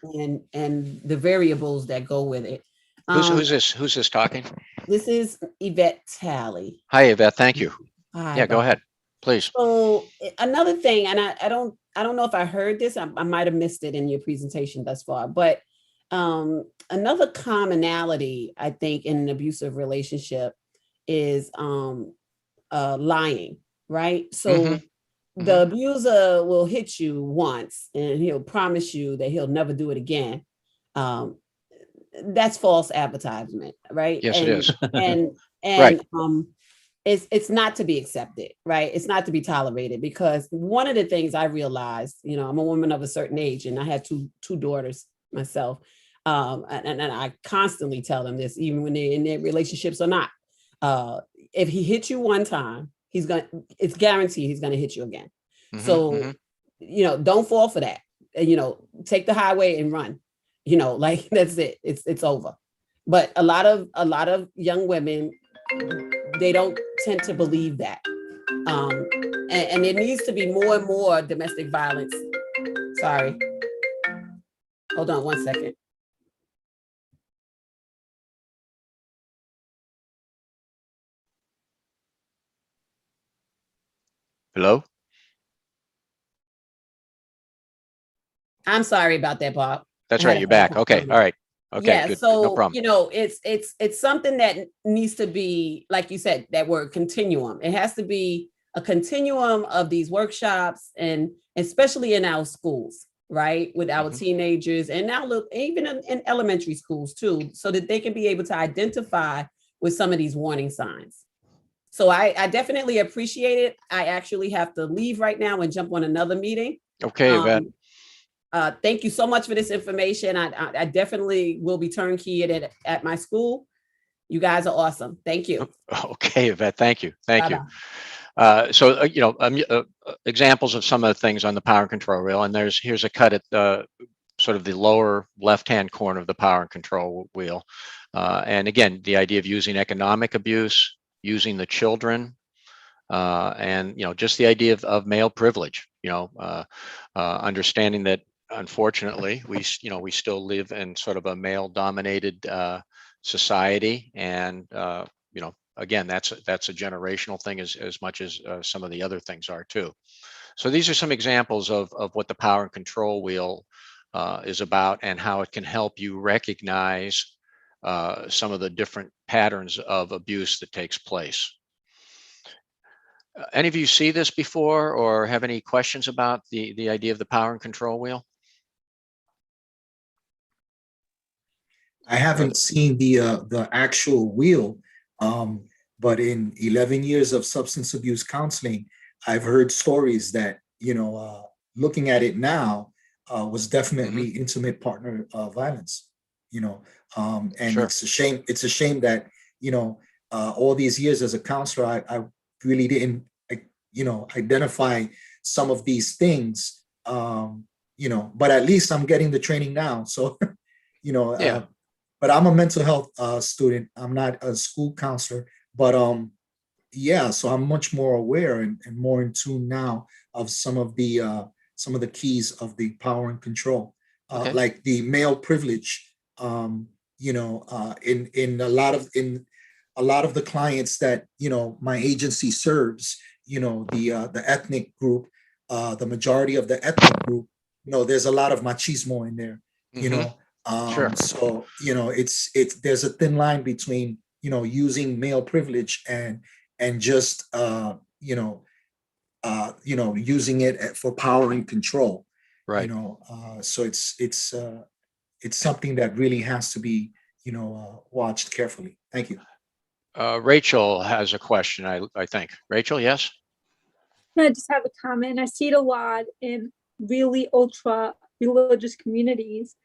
and the variables that go with it. Who's this talking? This is Yvette Talley. Hi, Yvette. Thank you. Hi, yeah, go Bob. ahead, please. So another thing, and I don't know if I heard this. I might have missed it in your presentation thus far, but another commonality I think in an abusive relationship is lying, right? So the abuser will hit you once and he'll promise you that he'll never do it again. That's false advertisement, right? Yes, it is. And Right. it's not to be accepted, right? It's not to be tolerated, because one of the things I realized, I'm a woman of a certain age and I had two daughters myself. And I constantly tell them this, even when they're in their relationships or not. If he hits you one time, it's guaranteed he's gonna hit you again. So, don't fall for that. Take the highway and run. Like that's it. It's over. But a lot of young women, they don't tend to believe that. And there needs to be more and more domestic violence. Sorry. Hold on 1 second. Hello? I'm sorry about that, Bob. That's right. You're back. Okay. All right. Okay. Yeah. Good. So, No problem. it's something that needs to be, like you said, that word continuum. It has to be a continuum of these workshops, and especially in our schools, right? With our teenagers, and now look, even in elementary schools too, so that they can be able to identify with some of these warning signs. So I definitely appreciate it. I actually have to leave right now and jump on another meeting. Okay, Yvette. Thank you so much for this information. I definitely will be turnkey at my school. You guys are awesome. Thank you. Okay, Yvette. Thank you. Thank you. Examples of some of the things on the power and control wheel, and here's a cut at sort of the lower left-hand corner of the power and control wheel. And again, the idea of using economic abuse, using the children, and just the idea of male privilege. Understanding that unfortunately we still live in sort of a male-dominated society, and again, that's a generational thing as much as some of the other things are too. So these are some examples of what the power and control wheel is about, and how it can help you recognize some of the different patterns of abuse that takes place. Any of you see this before or have any questions about the idea of the power and control wheel? I haven't seen the actual wheel, but in 11 years of substance abuse counseling, I've heard stories that, looking at it now, was definitely intimate partner violence, and Sure. it's a shame that, all these years as a counselor, I really didn't, identify some of these things, but at least I'm getting the training now. So, Yeah. but I'm a mental health student. I'm not a school counselor, but so I'm much more aware and more in tune now of some of the keys of the power and control, like the male privilege. In a lot of the clients that my agency serves, the ethnic group, the majority of the ethnic group, there's a lot of machismo in there. Sure. So it's there's a thin line between using male privilege and just using it for power and control. Right. So it's something that really has to be watched carefully. Thank you. Rachel has a question, I think. Rachel, yes? I just have a comment. I see it a lot in really ultra religious communities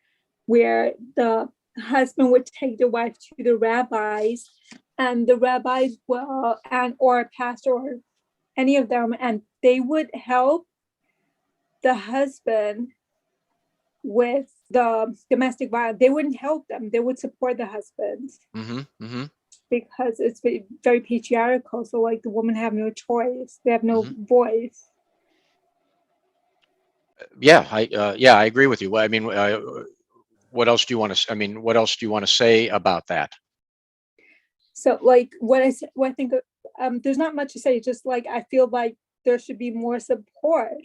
where the husband would take the wife to the rabbis, and the rabbis will, or a pastor or any of them, and they would help the husband with the domestic violence. They wouldn't help them. They would support the husband. Because it's very patriarchal. So like the women have no choice. They have no voice. Yeah, I agree with you. I mean, what else do you want to say about that? So like what I think there's not much to say. Just like I feel like there should be more support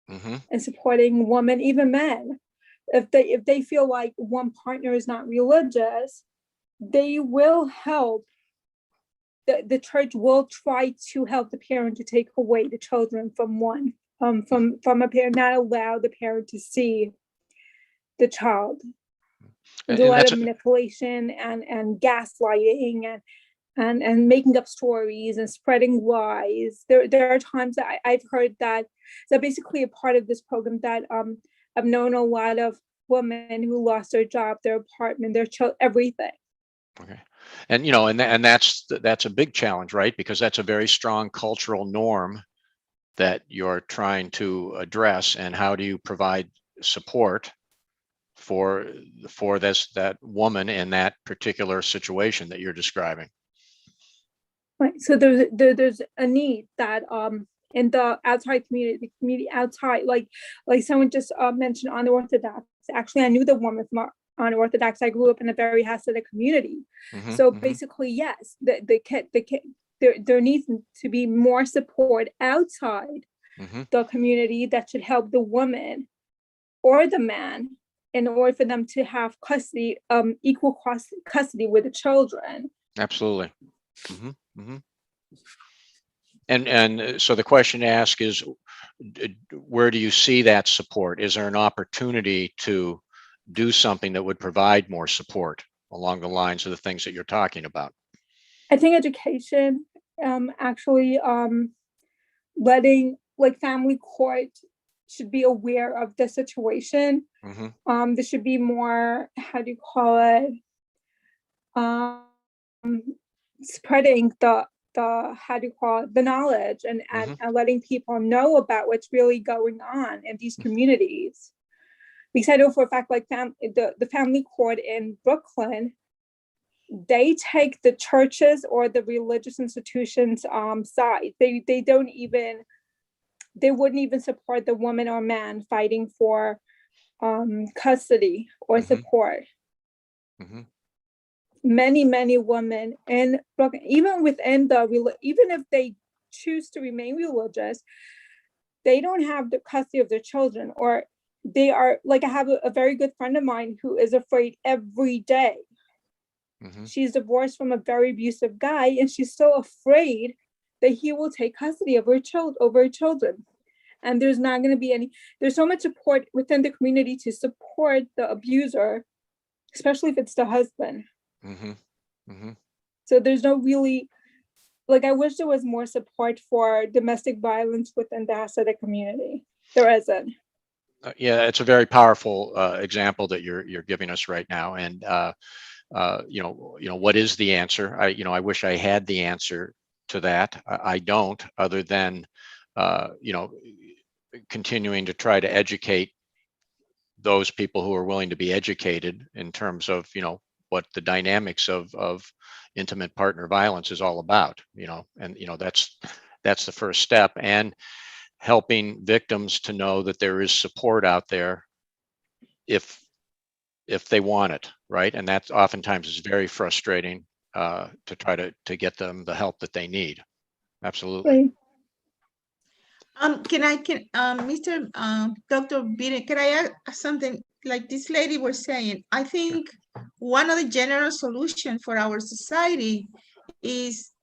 and supporting women, even men. If they feel like one partner is not religious, they will help. The church will try to help the parent to take away the children from one from a parent, not allow the parent to see the child. There's a And lot that's of manipulation and gaslighting and making up stories and spreading lies. There are times that I've heard that basically a part of this program that I've known a lot of women who lost their job, their apartment, their child, everything. Okay. And and that's a big challenge, right? Because that's a very strong cultural norm that you're trying to address. And how do you provide support for that woman in that particular situation that you're describing? Right. So there's a need that in the outside community, outside, like someone just mentioned unorthodox. Actually, I knew the woman from unorthodox. I grew up in a very Hasidic community. So basically, yes, the kid there needs to be more support outside the community that should help the woman or the man in order for them to have custody, equal custody with the children. Absolutely. And so the question to ask is, where do you see that support? Is there an opportunity to do something that would provide more support along the lines of the things that you're talking about? I think education, actually letting, like, family court should be aware of the situation. There should be more, how do you call it, spreading the how do you call it, the knowledge and letting people know about what's really going on in these communities. Because I know for a fact, like the family court in Brooklyn, they take the churches or the religious institutions side. They wouldn't even support the woman or man fighting for custody or support. Many women in Brooklyn, even within even if they choose to remain religious, they don't have the custody of their children, or they are, like, I have a very good friend of mine who is afraid every day. She's divorced from a very abusive guy, and she's so afraid that he will take custody of her children. And there's not going to be there's so much support within the community to support the abuser, especially if it's the husband. So there's no really, like, I wish there was more support for domestic violence within the Hasidic community. There isn't. Yeah, it's a very powerful example that you're giving us right now. And what is the answer? I wish I had the answer to that. I don't, other than continuing to try to educate those people who are willing to be educated in terms of what the dynamics of intimate partner violence is all about. And that's the first step, and helping victims to know that there is support out there if they want it, right? And that oftentimes is very frustrating to try to get them the help that they need. Absolutely. Mr. Dr. Biden, can I ask something? Like this lady was saying, I think one of the general solutions for our society is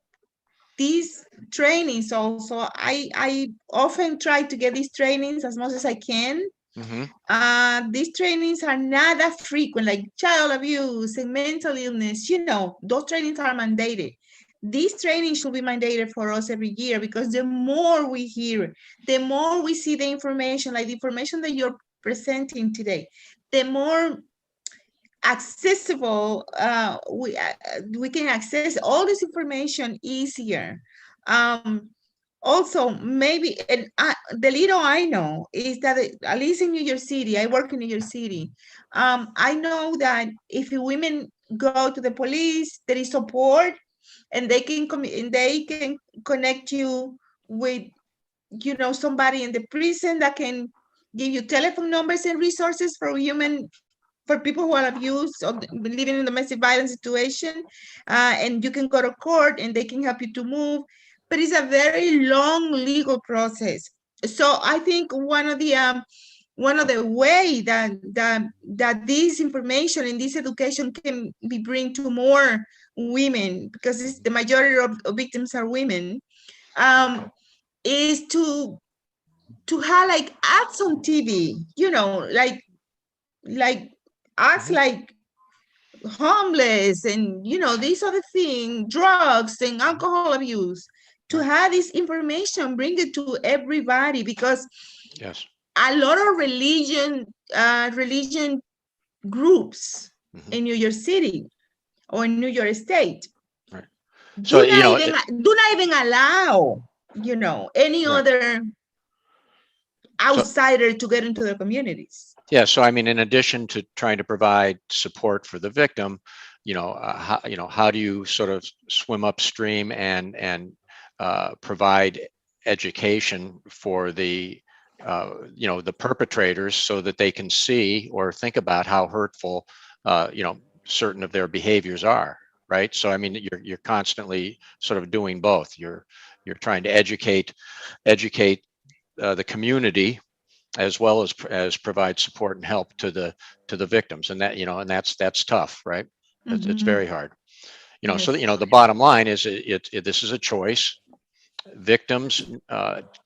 these trainings also. I often try to get these trainings as much as I can. These trainings are not that frequent, like child abuse and mental illness, those trainings are mandated. These trainings should be mandated for us every year, because the more we hear, the more we see the information, like the information that you're presenting today, the more accessible we can access all this information easier. Also, maybe, and the little I know is that, at least in New York City, I work in New York City. I know that if women go to the police, there is support, and they can connect you with, somebody in the prison that can give you telephone numbers and resources for people who are abused or living in a domestic violence situation, and you can go to court and they can help you to move. But it's a very long legal process. So I think one of the way that this information and this education can be bring to more women, because the majority of victims are women, is to to have like ads on TV, you know, like ads like homeless and, you know, these other things, drugs and alcohol abuse, to have this information, bring it to everybody, because Yes. a lot of religion groups in New York City or in New York State So, do not even allow, you know, any other outsider to get into their communities. Yeah, so I mean, in addition to trying to provide support for the victim, how do you sort of swim upstream and provide education for the the perpetrators so that they can see or think about how hurtful certain of their behaviors are, right? So I mean, you're constantly sort of doing both. You're trying to educate the community, as well as provide support and help to the victims, and that and that's tough, right? It's very hard, So the bottom line is this is a choice. Victims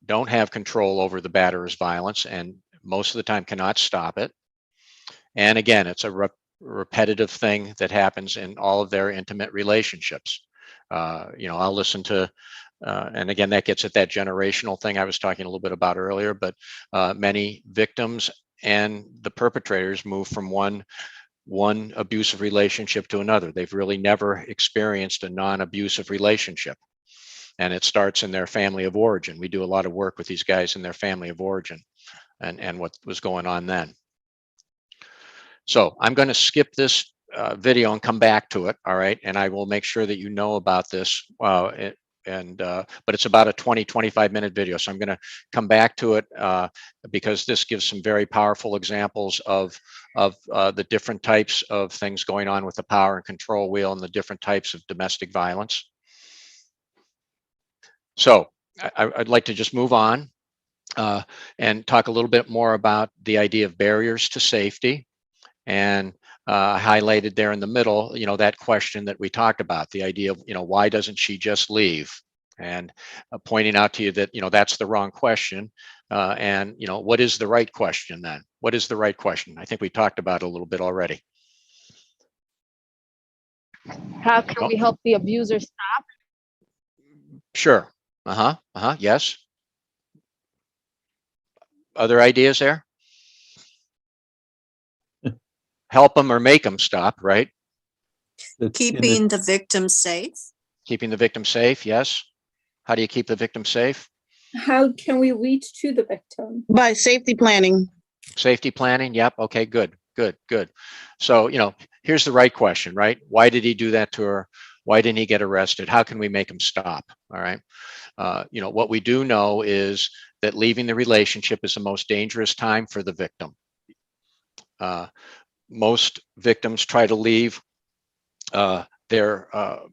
don't have control over the batterer's violence, and most of the time cannot stop it. And again, it's a repetitive thing that happens in all of their intimate relationships. I'll listen to and again, that gets at that generational thing I was talking a little bit about earlier, but many victims and the perpetrators move from one abusive relationship to another. They've really never experienced a non-abusive relationship. And it starts in their family of origin. We do a lot of work with these guys in their family of origin and what was going on then. So I'm going to skip this video and come back to it, all right? And I will make sure that you know about this. But it's about a 25 minute video, so I'm going to come back to it because this gives some very powerful examples of the different types of things going on with the power and control wheel and the different types of domestic violence. So I'd like to just move on and talk a little bit more about the idea of barriers to safety, and highlighted there in the middle, that question that we talked about, the idea of, why doesn't she just leave? And pointing out to you that, that's the wrong question. And, what is the right question then? What is the right question? I think we talked about it a little bit already. How can we help the abuser stop? Sure. Yes. Other ideas there? Help them or make them stop, right? Keeping the victim safe. Keeping the victim safe, yes. How do you keep the victim safe? How can we reach to the victim? By safety planning. Safety planning, yep. Okay, good. So, here's the right question, right? Why did he do that to her? Why didn't he get arrested? How can we make him stop? All right. What we do know is that leaving the relationship is the most dangerous time for the victim. Most victims try to leave their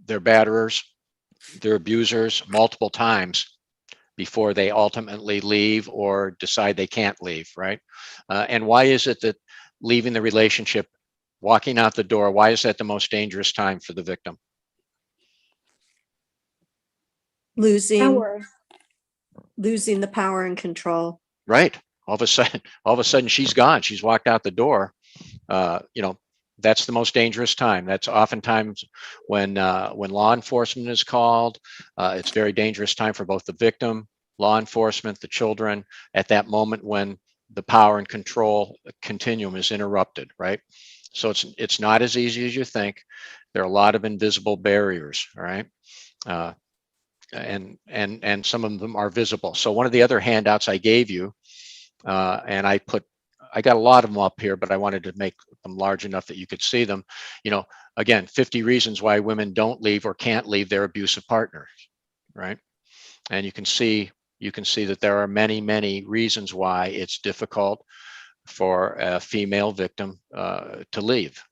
batterers, their abusers, multiple times before they ultimately leave or decide they can't leave, right? And why is it that leaving the relationship, walking out the door, why is that the most dangerous time for the victim? Losing the power and control. Right. All of a sudden she's gone. She's walked out the door. That's the most dangerous time. That's oftentimes when law enforcement is called. It's a very dangerous time for both the victim, law enforcement, the children, at that moment when the power and control continuum is interrupted, right? So it's not as easy as you think. There are a lot of invisible barriers, all right? And some of them are visible. So one of the other handouts I gave you, and I got a lot of them up here, but I wanted to make them large enough that you could see them. Again, 50 reasons why women don't leave or can't leave their abusive partners, right? And you can see that there are many, many reasons why it's difficult for a female victim to leave.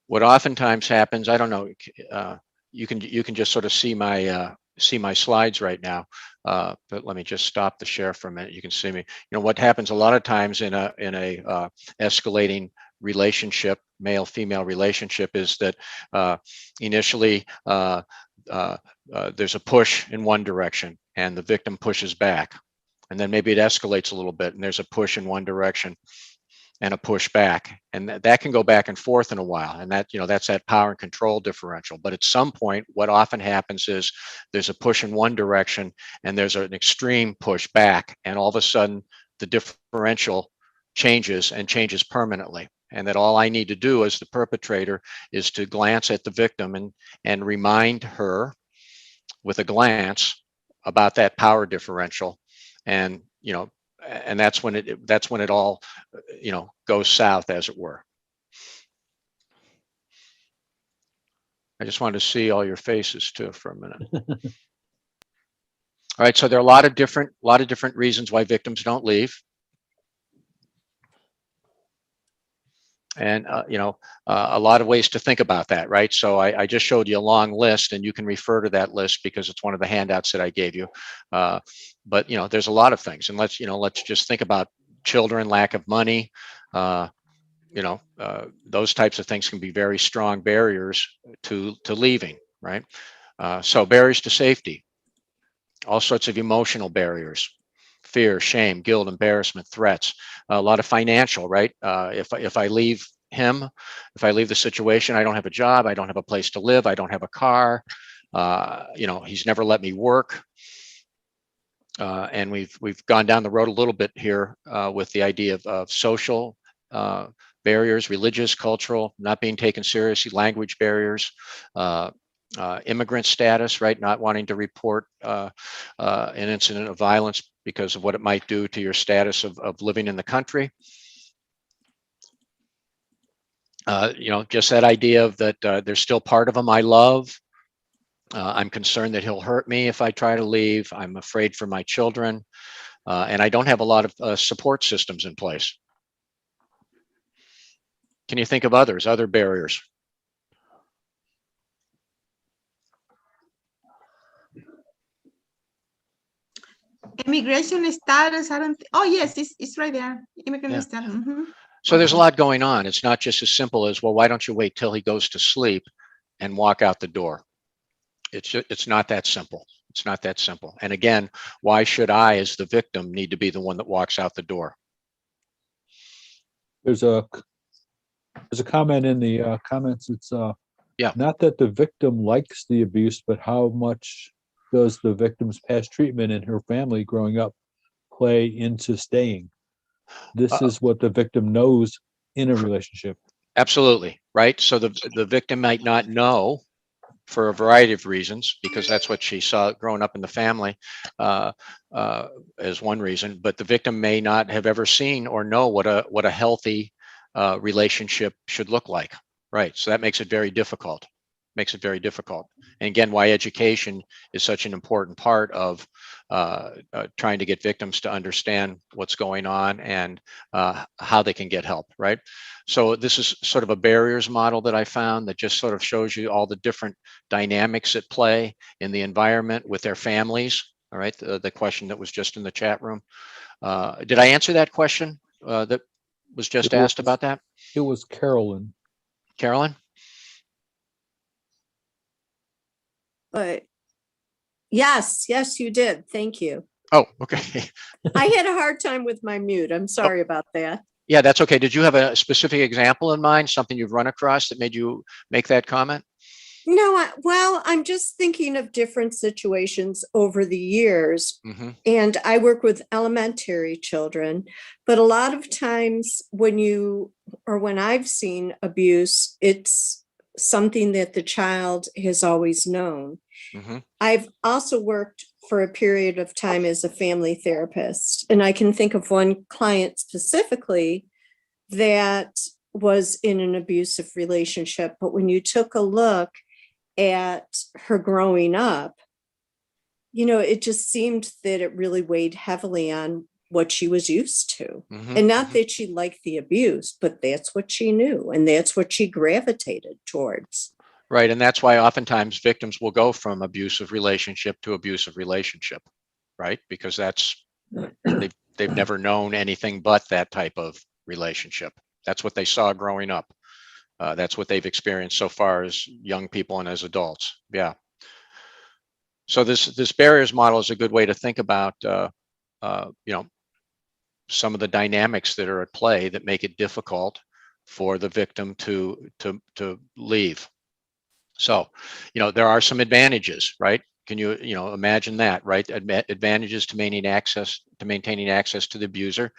What oftentimes happens, I don't know, you can just sort of see my slides right now, but let me just stop the share for a minute. You can see me. What happens a lot of times in a escalating relationship, male-female relationship, is that initially there's a push in one direction and the victim pushes back. And then maybe it escalates a little bit and there's a push in one direction and a push back. And that can go back and forth in a while. And that, that's that power and control differential. But at some point, what often happens is there's a push in one direction and there's an extreme push back. And all of a sudden, the differential changes and changes permanently. And that all I need to do as the perpetrator is to glance at the victim and remind her with a glance about that power differential. And, and that's when it all, goes south, as it were. I just wanted to see all your faces too for a minute. All right, so there are a lot of different reasons why victims don't leave. And, a lot of ways to think about that, right? So I just showed you a long list and you can refer to that list because it's one of the handouts that I gave you. But, there's a lot of things, and let's just think about children, lack of money, those types of things can be very strong barriers to leaving, right? So barriers to safety, all sorts of emotional barriers, fear, shame, guilt, embarrassment, threats, a lot of financial, right? If I leave him, if I leave the situation, I don't have a job, I don't have a place to live, I don't have a car, he's never let me work. And we've gone down the road a little bit here with the idea of social barriers, religious, cultural, not being taken seriously, language barriers, immigrant status, right? Not wanting to report an incident of violence because of what it might do to your status of living in the country. Just that idea of that there's still part of him I love. I'm concerned that he'll hurt me if I try to leave. I'm afraid for my children. And I don't have a lot of support systems in place. Can you think of other barriers? Immigration status, oh yes, it's right there. Immigration status. Mm-hmm. So there's a lot going on. It's not just as simple as, well, why don't you wait till he goes to sleep and walk out the door? It's not that simple. It's not that simple. And again, why should I, as the victim, need to be the one that walks out the door? There's a comment in the comments. It's not that the victim likes the abuse, but how much does the victim's past treatment and her family growing up play into staying? This is what the victim knows in a relationship. Absolutely, right? So the victim might not know for a variety of reasons, because that's what she saw growing up in the family as one reason, but the victim may not have ever seen or know what a healthy relationship should look like, right? So that makes it very difficult. And again, why education is such an important part of trying to get victims to understand what's going on and how they can get help, right? So this is sort of a barriers model that I found that just sort of shows you all the different dynamics at play in the environment with their families, all right? The question that was just in the chat room. Did I answer that question that was just asked about that? It was Carolyn. Carolyn? But yes, you did. Thank you. Oh, okay. I had a hard time with my mute. I'm sorry about that. Yeah, that's okay. Did you have a specific example in mind, something you've run across that made you make that comment? No, well, I'm just thinking of different situations over the years. Mm-hmm. And I work with elementary children, but a lot of times when I've seen abuse, it's something that the child has always known. Mm-hmm. I've also worked for a period of time as a family therapist, and I can think of one client specifically that was in an abusive relationship. But when you took a look at her growing up, it just seemed that it really weighed heavily on what she was used to. Mm-hmm. And not that she liked the abuse, but that's what she knew, and that's what she gravitated towards. Right. And that's why oftentimes victims will go from abusive relationship to abusive relationship, right? Because they've never known anything but that type of relationship. That's what they saw growing up. That's what they've experienced so far as young people and as adults. Yeah. So this barriers model is a good way to think about, some of the dynamics that are at play that make it difficult for the victim to leave. So, there are some advantages, right? Can you imagine that, right? Advantages to maintaining access to the abuser.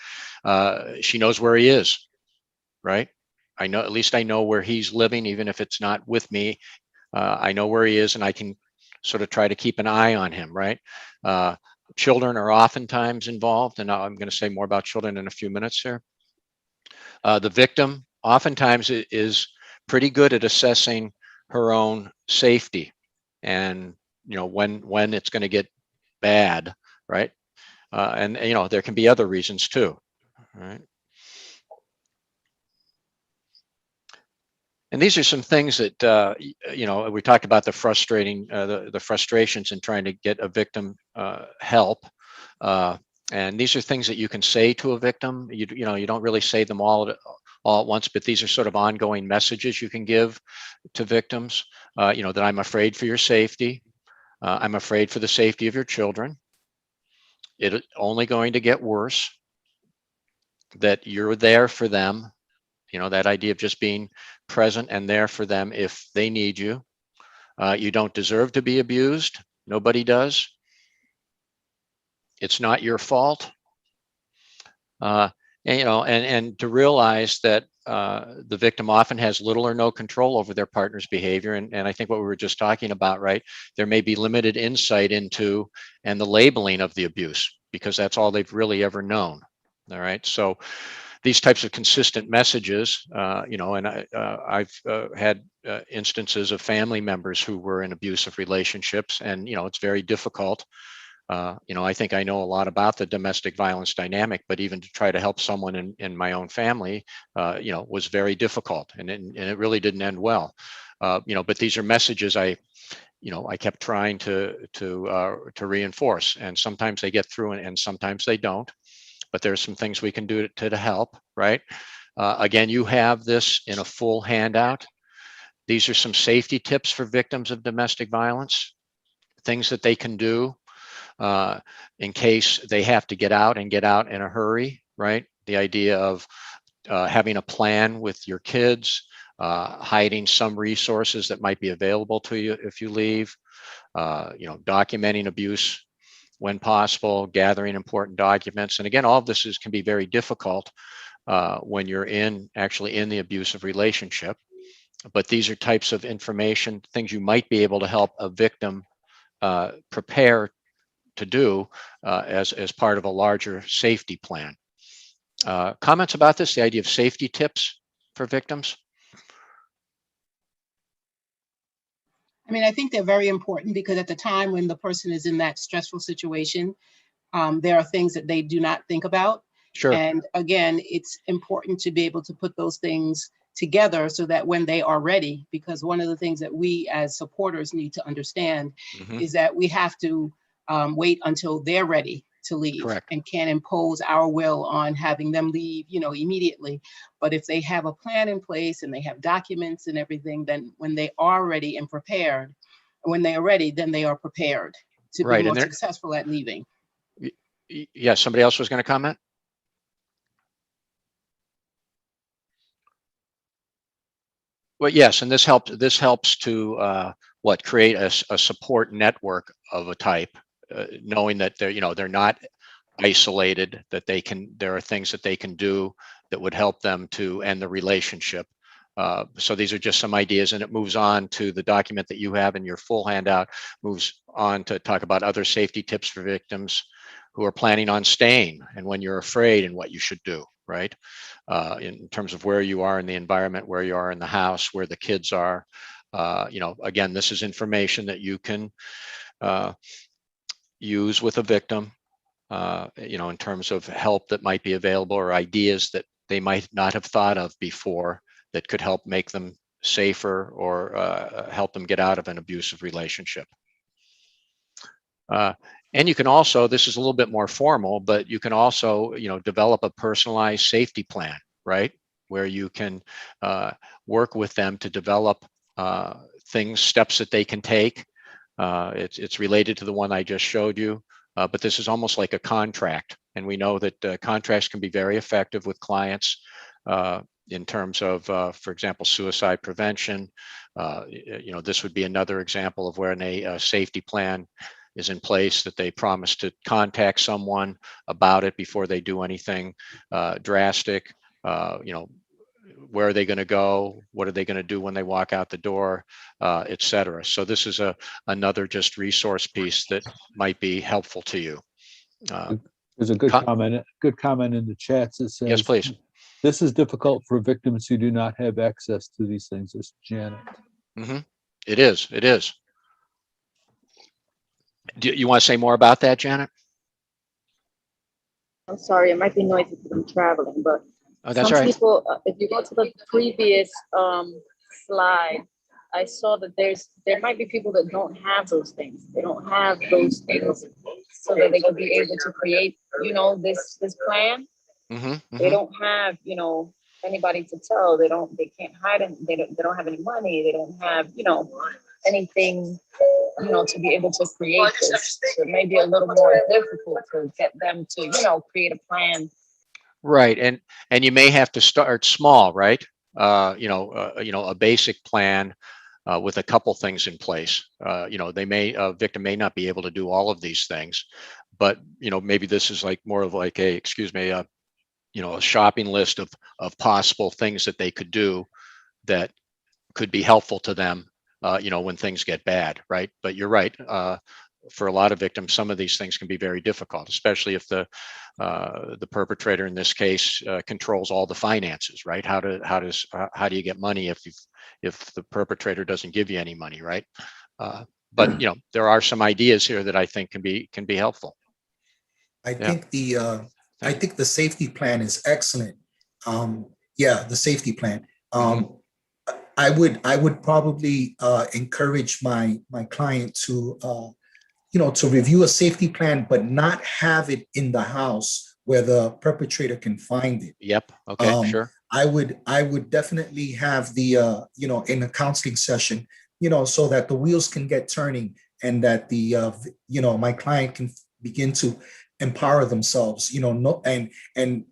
She knows where he is, right? At least I know where he's living, even if it's not with me. I know where he is, and I can sort of try to keep an eye on him, right? Children are oftentimes involved, and I'm going to say more about children in a few minutes here. The victim oftentimes is pretty good at assessing her own safety, and when it's going to get bad, right? And there can be other reasons too, right? And these are some things that we talked about, the frustrations in trying to get a victim help. And these are things that you can say to a victim. You don't really say them all at once, but these are sort of ongoing messages you can give to victims. That I'm afraid for your safety. I'm afraid for the safety of your children. It's only going to get worse. That you're there for them. That idea of just being present and there for them if they need you. You don't deserve to be abused. Nobody does. It's not your fault. And to realize that the victim often has little or no control over their partner's behavior. And I think what we were just talking about, right? There may be limited insight into and the labeling of the abuse, because that's all they've really ever known. All right. So these types of consistent messages, and I've had instances of family members who were in abusive relationships, and it's very difficult. I think I know a lot about the domestic violence dynamic, but even to try to help someone in my own family, was very difficult, and it really didn't end well. But these are messages I kept trying to reinforce, and sometimes they get through, and sometimes they don't. But there's some things we can do to help, right? Again, you have this in a full handout. These are some safety tips for victims of domestic violence, things that they can do in case they have to get out in a hurry, right? The idea of having a plan with your kids, hiding some resources that might be available to you if you leave, documenting abuse when possible, gathering important documents. And again, all of this can be very difficult when you're actually in the abusive relationship. But these are types of information, things you might be able to help a victim prepare to do as part of a larger safety plan. Comments about this, the idea of safety tips for victims? I think they're very important, because at the time when the person is in that stressful situation, there are things that they do not think about. Sure. And again, it's important to be able to put those things together so that when they are ready, because one of the things that we as supporters need to understand is that we have to wait until they're ready to leave. Correct. And can't impose our will on having them leave, immediately. But if they have a plan in place and they have documents and everything, then when they are ready and prepared, when they are ready, then they are prepared to be more successful at leaving. Yes, somebody else was going to comment? Well, yes, and this helps to create a support network of a type, knowing that they're not isolated, that there are things that they can do that would help them to end the relationship. So these are just some ideas, and it moves on to the document that you have in your full handout, moves on to talk about other safety tips for victims who are planning on staying, and when you're afraid and what you should do, right? In terms of where you are in the environment, where you are in the house, where the kids are. Again, this is information that you can use with a victim, in terms of help that might be available, or ideas that they might not have thought of before that could help make them safer, or help them get out of an abusive relationship. And you can also, this is a little bit more formal, but you can also, develop a personalized safety plan, right? Where you can work with them to develop steps that they can take It's related to the one I just showed you, but this is almost like a contract. And we know that contracts can be very effective with clients in terms of, for example, suicide prevention. This would be another example of where a safety plan is in place, that they promise to contact someone about it before they do anything drastic. Where are they going to go? What are they going to do when they walk out the door, et cetera. So this is another just resource piece that might be helpful to you. There's a good comment in the chats that says, yes, please. This is difficult for victims who do not have access to these things. It's Janet. Mm-hmm. It is. Do you want to say more about that, Janet? I'm sorry, it might be noisy because I'm traveling, but that's some right. people, if you go to the previous slide, I saw that there might be people that don't have those things. They don't have those things so that they could be able to create, this plan. Mm-hmm. They don't have, anybody to tell. They can't hide it. They don't have any money. They don't have, anything, to be able to create this. So it may be a little more difficult to get them to, create a plan. Right, and you may have to start small, right? A basic plan with a couple things in place. A victim may not be able to do all of these things, but maybe this is more of a shopping list of possible things that they could do that could be helpful to them, when things get bad, right? But you're right. For a lot of victims, some of these things can be very difficult, especially if the perpetrator in this case controls all the finances, right? How do you get money if the perpetrator doesn't give you any money, right? But there are some ideas here that I think can be helpful. I think the safety plan is excellent. The safety plan. I would probably encourage my client to to review a safety plan, but not have it in the house where the perpetrator can find it. Yep. Okay. Sure. I would definitely have the in a counseling session, so that the wheels can get turning and that the my client can begin to empower themselves, and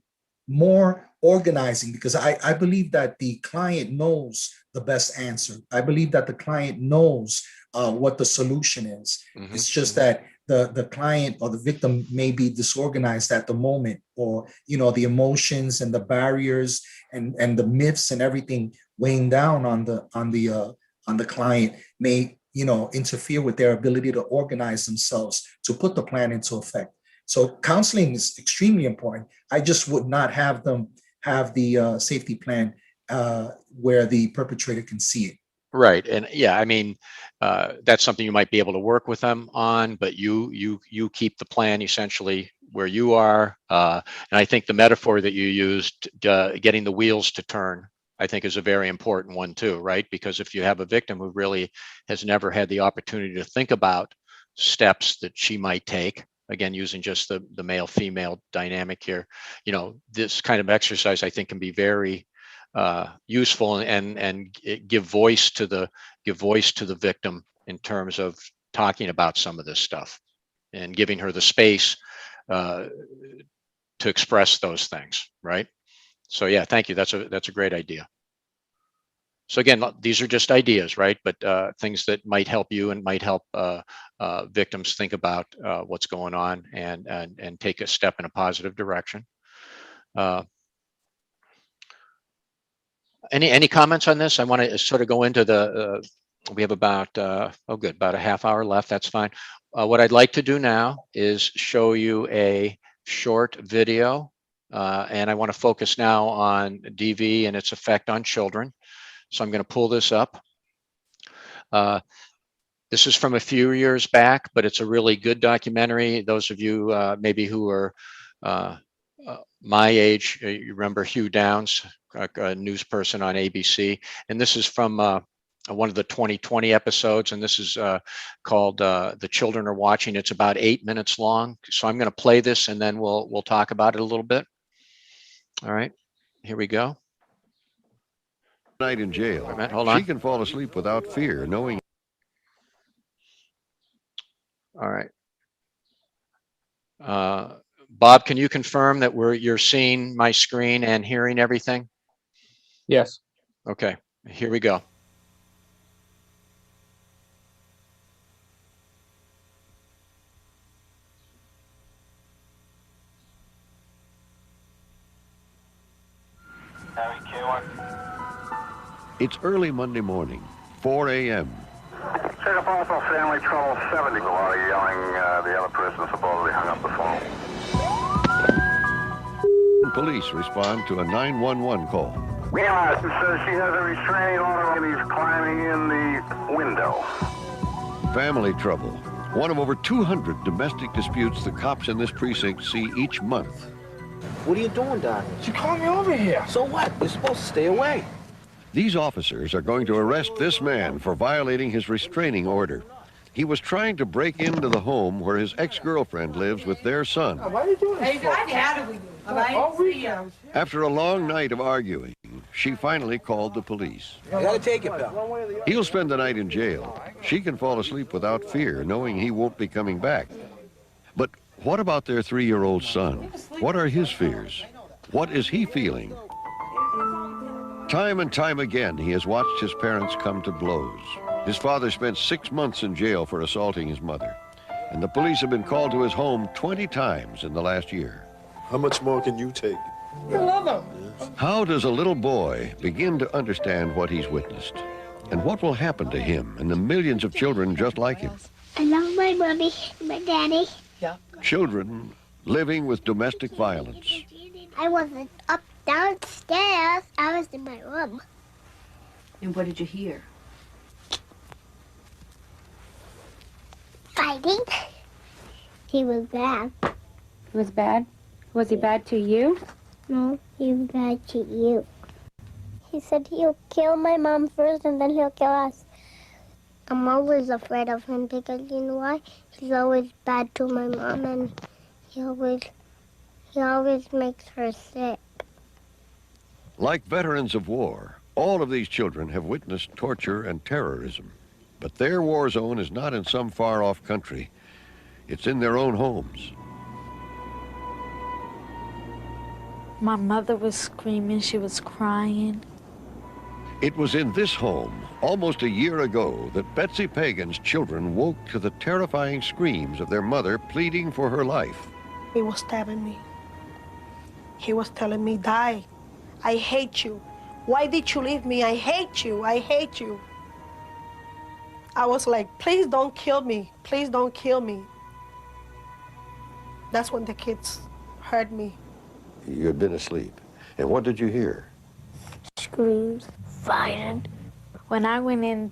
more organizing, because I believe that the client knows the best answer. I believe that the client knows what the solution is. Mm-hmm. It's just that the client or the victim may be disorganized at the moment, or the emotions and the barriers and the myths and everything weighing down on the client may interfere with their ability to organize themselves to put the plan into effect. So counseling is extremely important. I just would not have them have the safety plan where the perpetrator can see it. Right. And that's something you might be able to work with them on, but you keep the plan essentially where you are. And I think the metaphor that you used, getting the wheels to turn, I think is a very important one too, right? Because if you have a victim who really has never had the opportunity to think about steps that she might take, again, using just the male-female dynamic here, this kind of exercise I think can be very useful and give voice to the victim in terms of talking about some of this stuff and giving her the space to express those things, right? So yeah, thank you. That's a great idea. So again, these are just ideas, right? But things that might help you and might help victims think about what's going on and take a step in a positive direction. Any comments on this? I want to sort of go into we have about about a half hour left. That's fine. What I'd like to do now is show you a short video, and I want to focus now on DV and its effect on children. So I'm going to pull this up. This is from a few years back, but it's a really good documentary. Those of you maybe who are my age, you remember Hugh Downs, a news person on ABC. And this is from one of the 2020 episodes. And this is called The Children Are Watching. It's about 8 minutes long. So I'm going to play this and then we'll talk about it a little bit. All right, here we go. Night in jail, Hold on. she can fall asleep without fear, knowing All right. Bob, can you confirm that you're seeing my screen and hearing everything? Yes. Okay, here we go. It's early Monday morning, 4 a.m. Check up also family trouble 70. A lot of yelling. The other person supposedly hung up the phone. Police respond to a 911 call. Yeah, it says she has a restraining order and he's climbing in the window. Family trouble. One of over 200 domestic disputes the cops in this precinct see each month. What are you doing down here? She called me over here. So what? You're supposed to stay away. These officers are going to arrest this man for violating his restraining order. He was trying to break into the home where his ex-girlfriend lives with their son. Why are you doing this? After a long night of arguing, she finally called the police. You gotta take it, Bill. He'll spend the night in jail. She can fall asleep without fear, knowing he won't be coming back. But what about their 3-year-old son? What are his fears? What is he feeling? Time and time again, he has watched his parents come to blows. His father spent 6 months in jail for assaulting his mother, and the police have been called to his home 20 times in the last year. How much more can you take? I love him. How does a little boy begin to understand what he's witnessed? And what will happen to him and the millions of children just like him? I love my mommy, my daddy. Yeah. Children living with domestic violence. I wasn't up downstairs. I was in my room. And what did you hear? Fighting. He was bad. It was bad? Was he bad to you? No, he was bad to you. He said he'll kill my mom first and then he'll kill us. I'm always afraid of him because you know why? He's always bad to my mom and he always makes her sick. Like veterans of war, all of these children have witnessed torture and terrorism. But their war zone is not in some far-off country. It's in their own homes. My mother was screaming, she was crying. It was in this home, almost a year ago, that Betsy Pagan's children woke to the terrifying screams of their mother pleading for her life. He was stabbing me. He was telling me, die. I hate you. Why did you leave me? I hate you. I hate you. I was like, please don't kill me. Please don't kill me. That's when the kids heard me. You had been asleep. And what did you hear? Screams, fighting. When I went in,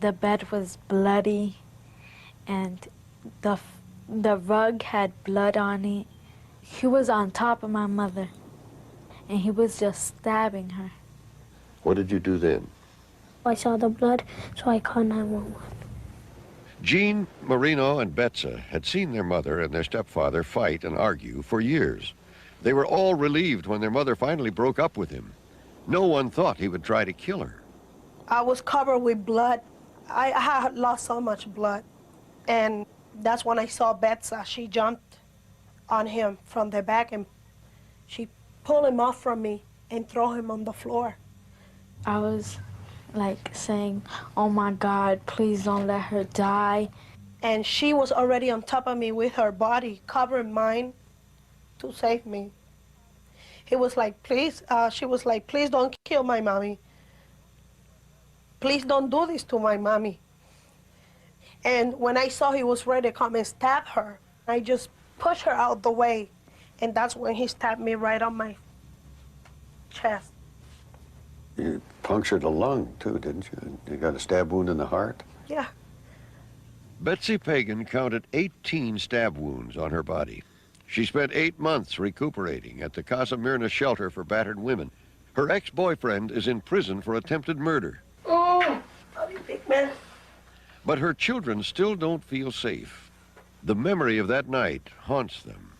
the bed was bloody and the rug had blood on it. He was on top of my mother and he was just stabbing her. What did you do then? I saw the blood, so I called 911. Jean, Marino, and Betsa had seen their mother and their stepfather fight and argue for years. They were all relieved when their mother finally broke up with him. No one thought he would try to kill her. I was covered with blood. I had lost so much blood. And that's when I saw Betsa. She jumped on him from the back and she pulled him off from me and threw him on the floor. I was like saying, oh my God, please don't let her die. And she was already on top of me with her body, covering mine to save me. He was like, please, she was like, please don't kill my mommy. Please don't do this to my mommy. And when I saw he was ready to come and stab her, I just pushed her out the way. And that's when he stabbed me right on my chest. You punctured a lung, too, didn't you? You got a stab wound in the heart? Yeah. Betsy Pagan counted 18 stab wounds on her body. She spent 8 months recuperating at the Casa Mirna shelter for battered women. Her ex-boyfriend is in prison for attempted murder. Oh, big man. But her children still don't feel safe. The memory of that night haunts them.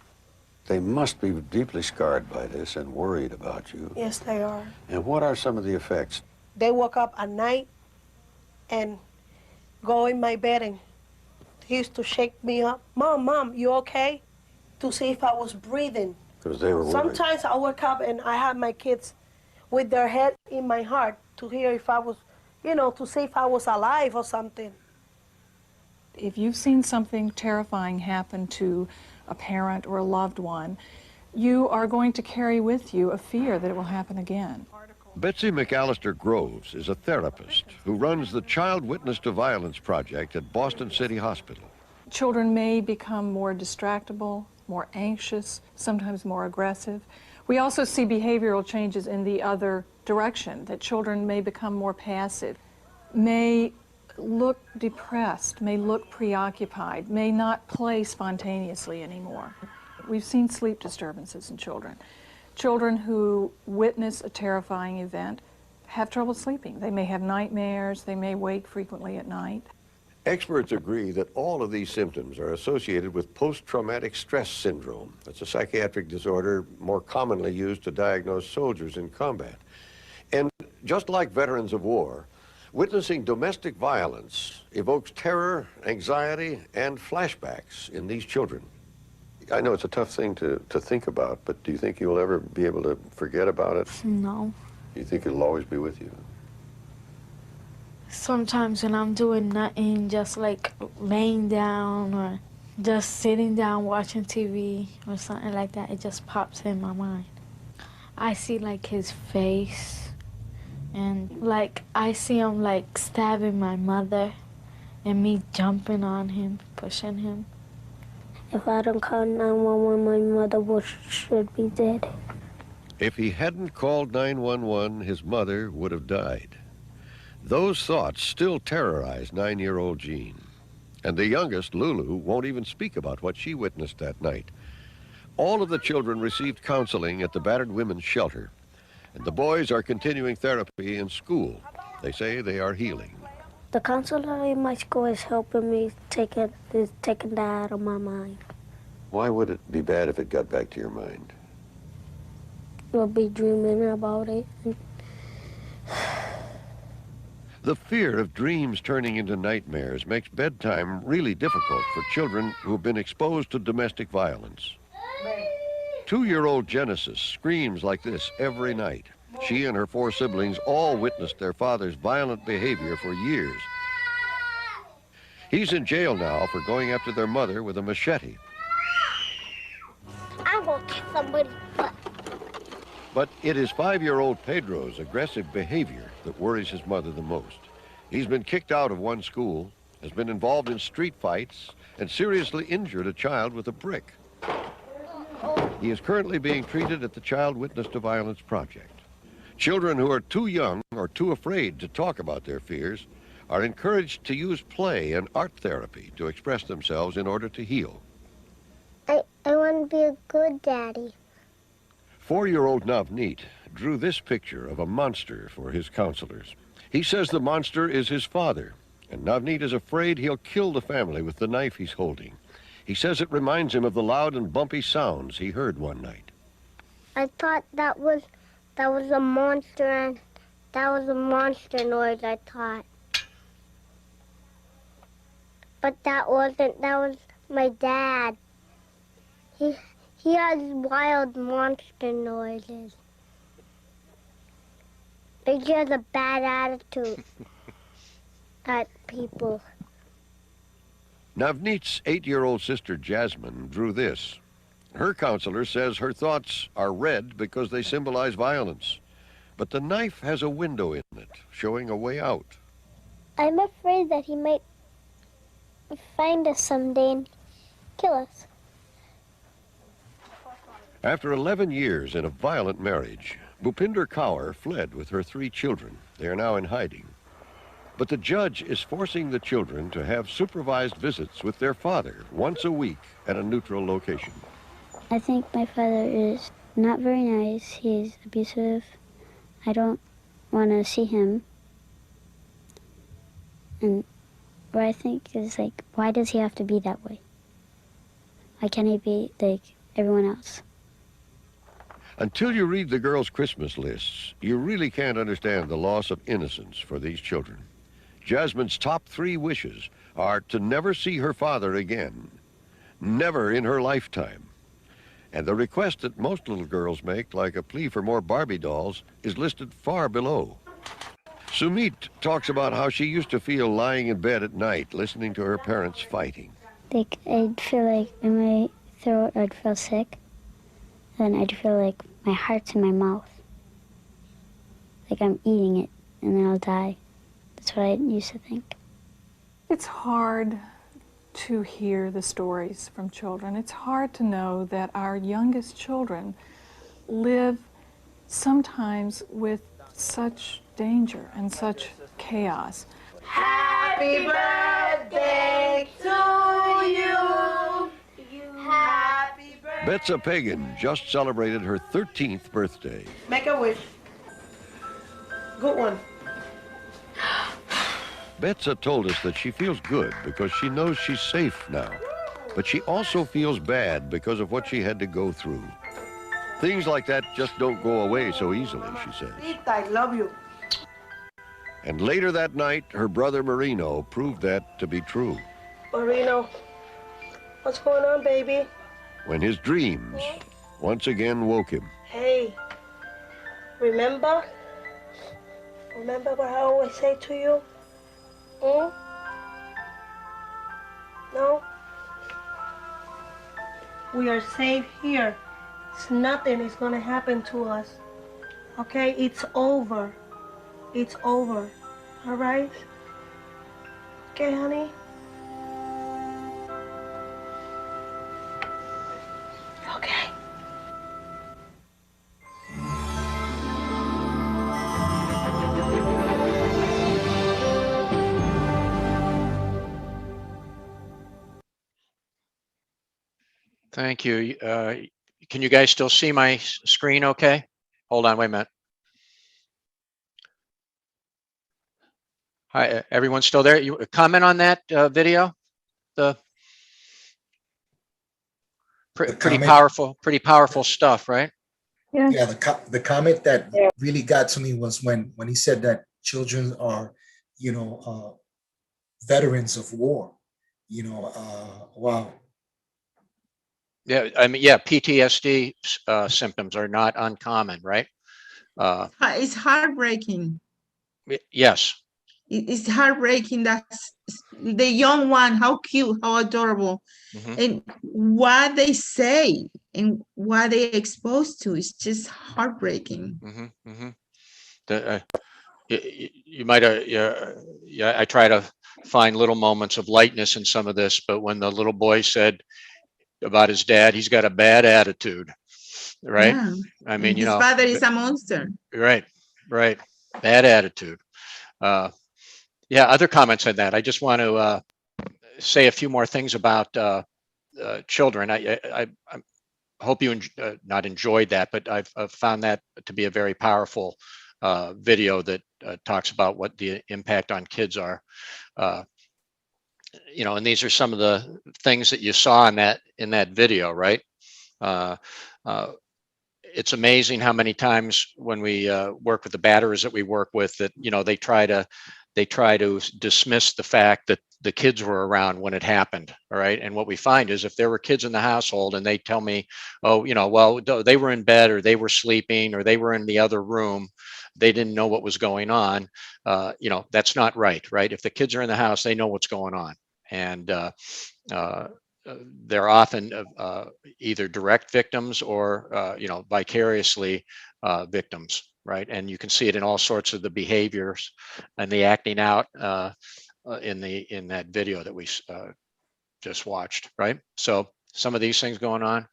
They must be deeply scarred by this and worried about you. Yes, they are. And what are some of the effects? They woke up at night and go in my bed and He used to shake me up. Mom, you okay? To see if I was breathing. Because they were worried. Sometimes I wake up and I have my kids with their head in my heart to hear if I was, to see if I was alive or something. If you've seen something terrifying happen to a parent or a loved one, you are going to carry with you a fear that it will happen again. Betsy McAllister Groves is a therapist who runs the Child Witness to Violence Project at Boston City Hospital. Children may become more distractible, more anxious, sometimes more aggressive. We also see behavioral changes in the other direction, that children may become more passive, may look depressed, may look preoccupied, may not play spontaneously anymore. We've seen sleep disturbances in children. Children who witness a terrifying event have trouble sleeping. They may have nightmares, they may wake frequently at night. Experts agree that all of these symptoms are associated with post-traumatic stress syndrome. That's a psychiatric disorder more commonly used to diagnose soldiers in combat. And just like veterans of war, witnessing domestic violence evokes terror, anxiety, and flashbacks in these children. I know it's a tough thing to think about, but do you think you'll ever be able to forget about it? No. Do you think it'll always be with you? Sometimes when I'm doing nothing, just like laying down or just sitting down watching TV or something like that, it just pops in my mind. I see like his face, and like I see him like stabbing my mother and me jumping on him, pushing him. If I don't call 911, my mother should be dead. If he hadn't called 911, his mother would have died. Those thoughts still terrorize 9-year-old Jean. And the youngest, Lulu, won't even speak about what she witnessed that night. All of the children received counseling at the Battered Women's Shelter, and the boys are continuing therapy in school. They say they are healing. The counselor in my school is helping me taking that out of my mind. Why would it be bad if it got back to your mind? I'll be dreaming about it. The fear of dreams turning into nightmares makes bedtime really difficult for children who've been exposed to domestic violence. 2-year-old Genesis screams like this every night. She and her 4 siblings all witnessed their father's violent behavior for years. He's in jail now for going after their mother with a machete. I'm gonna kick somebody's butt. But it is 5-year-old Pedro's aggressive behavior that worries his mother the most. He's been kicked out of one school, has been involved in street fights, and seriously injured a child with a brick. He is currently being treated at the Child Witness to Violence Project. Children who are too young or too afraid to talk about their fears are encouraged to use play and art therapy to express themselves in order to heal. I want to be a good daddy. 4-year-old Navneet drew this picture of a monster for his counselors. He says the monster is his father, and Navneet is afraid he'll kill the family with the knife he's holding. He says it reminds him of the loud and bumpy sounds he heard one night. I thought that was a monster, and that was a monster noise, I thought. But that wasn't, that was my dad. He has wild monster noises. He has a bad attitude at people. Navneet's 8-year-old sister Jasmine drew this. Her counselor says her thoughts are red because they symbolize violence. But the knife has a window in it, showing a way out. I'm afraid that he might find us someday and kill us. After 11 years in a violent marriage, Bhupinder Kaur fled with her 3 children. They are now in hiding. But the judge is forcing the children to have supervised visits with their father once a week at a neutral location. I think my father is not very nice. He's abusive. I don't want to see him. And what I think is like, why does he have to be that way? Why can't he be like everyone else? Until you read the girls' Christmas lists, you really can't understand the loss of innocence for these children. Jasmine's top 3 wishes are to never see her father again, never in her lifetime. And the request that most little girls make, like a plea for more Barbie dolls, is listed far below. Sumit talks about how she used to feel lying in bed at night, listening to her parents fighting. Like, I'd feel like in my throat, I'd feel sick. Then I'd feel like my heart's in my mouth. Like I'm eating it, and then I'll die. That's what I used to think. It's hard to hear the stories from children. It's hard to know that our youngest children live sometimes with such danger and such chaos. Happy birthday to you. Happy birthday. Betsa Pagan just celebrated her 13th birthday. Make a wish. Good one. Betsa told us that she feels good because she knows she's safe now, but she also feels bad because of what she had to go through. Things like that just don't go away so easily, she says. I love you. And later that night, her brother Marino proved that to be true. Marino, what's going on, baby? When his dreams once again woke him. Hey, remember? Remember what I always say to you? Hmm? No? We are safe here. Nothing is gonna happen to us. Okay? It's over. It's over. All right? Okay, honey? Okay. Thank you. Can you guys still see my screen okay? Hold on, wait a minute. Hi, everyone still there? You comment on that video? Pretty powerful stuff, right? Yeah, the comment that really got to me was when he said that children are, veterans of war. Wow. Yeah, I mean, yeah, PTSD symptoms are not uncommon, right? It's heartbreaking. Yes. It's heartbreaking. That's the young one. How cute, how adorable. Mm-hmm. And what they say and what they're exposed to is just heartbreaking. Mm-hmm. Mm-hmm. You might yeah, I try to find little moments of lightness in some of this, but when the little boy said about his dad, he's got a bad attitude, right? Yeah. I mean, his father is a monster. Right. Bad attitude. Yeah, other comments on that. I just want to say a few more things about children. I hope you not enjoyed that, but I've found that to be a very powerful video that talks about what the impact on kids are. And these are some of the things that you saw in that video, right? It's amazing how many times when we work with the batterers that we work with that, they try to dismiss the fact that the kids were around when it happened. All right. And what we find is if there were kids in the household and they tell me, oh, well, they were in bed or they were sleeping or they were in the other room, they didn't know what was going on. That's not right. Right. If the kids are in the house, they know what's going on. And they're often either direct victims or, vicariously victims. Right. And you can see it in all sorts of the behaviors and the acting out in that video that we just watched. Right. So some of these things going on.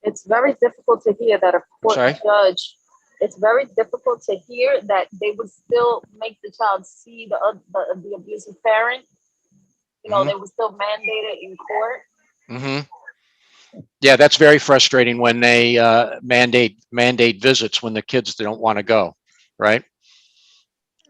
It's very difficult to hear that a court judge, it's very difficult to hear that they would still make the child see the abusive parent. They would still mandate it in court. Mm-hmm. Yeah, that's very frustrating when they mandate visits when the kids don't want to go, right?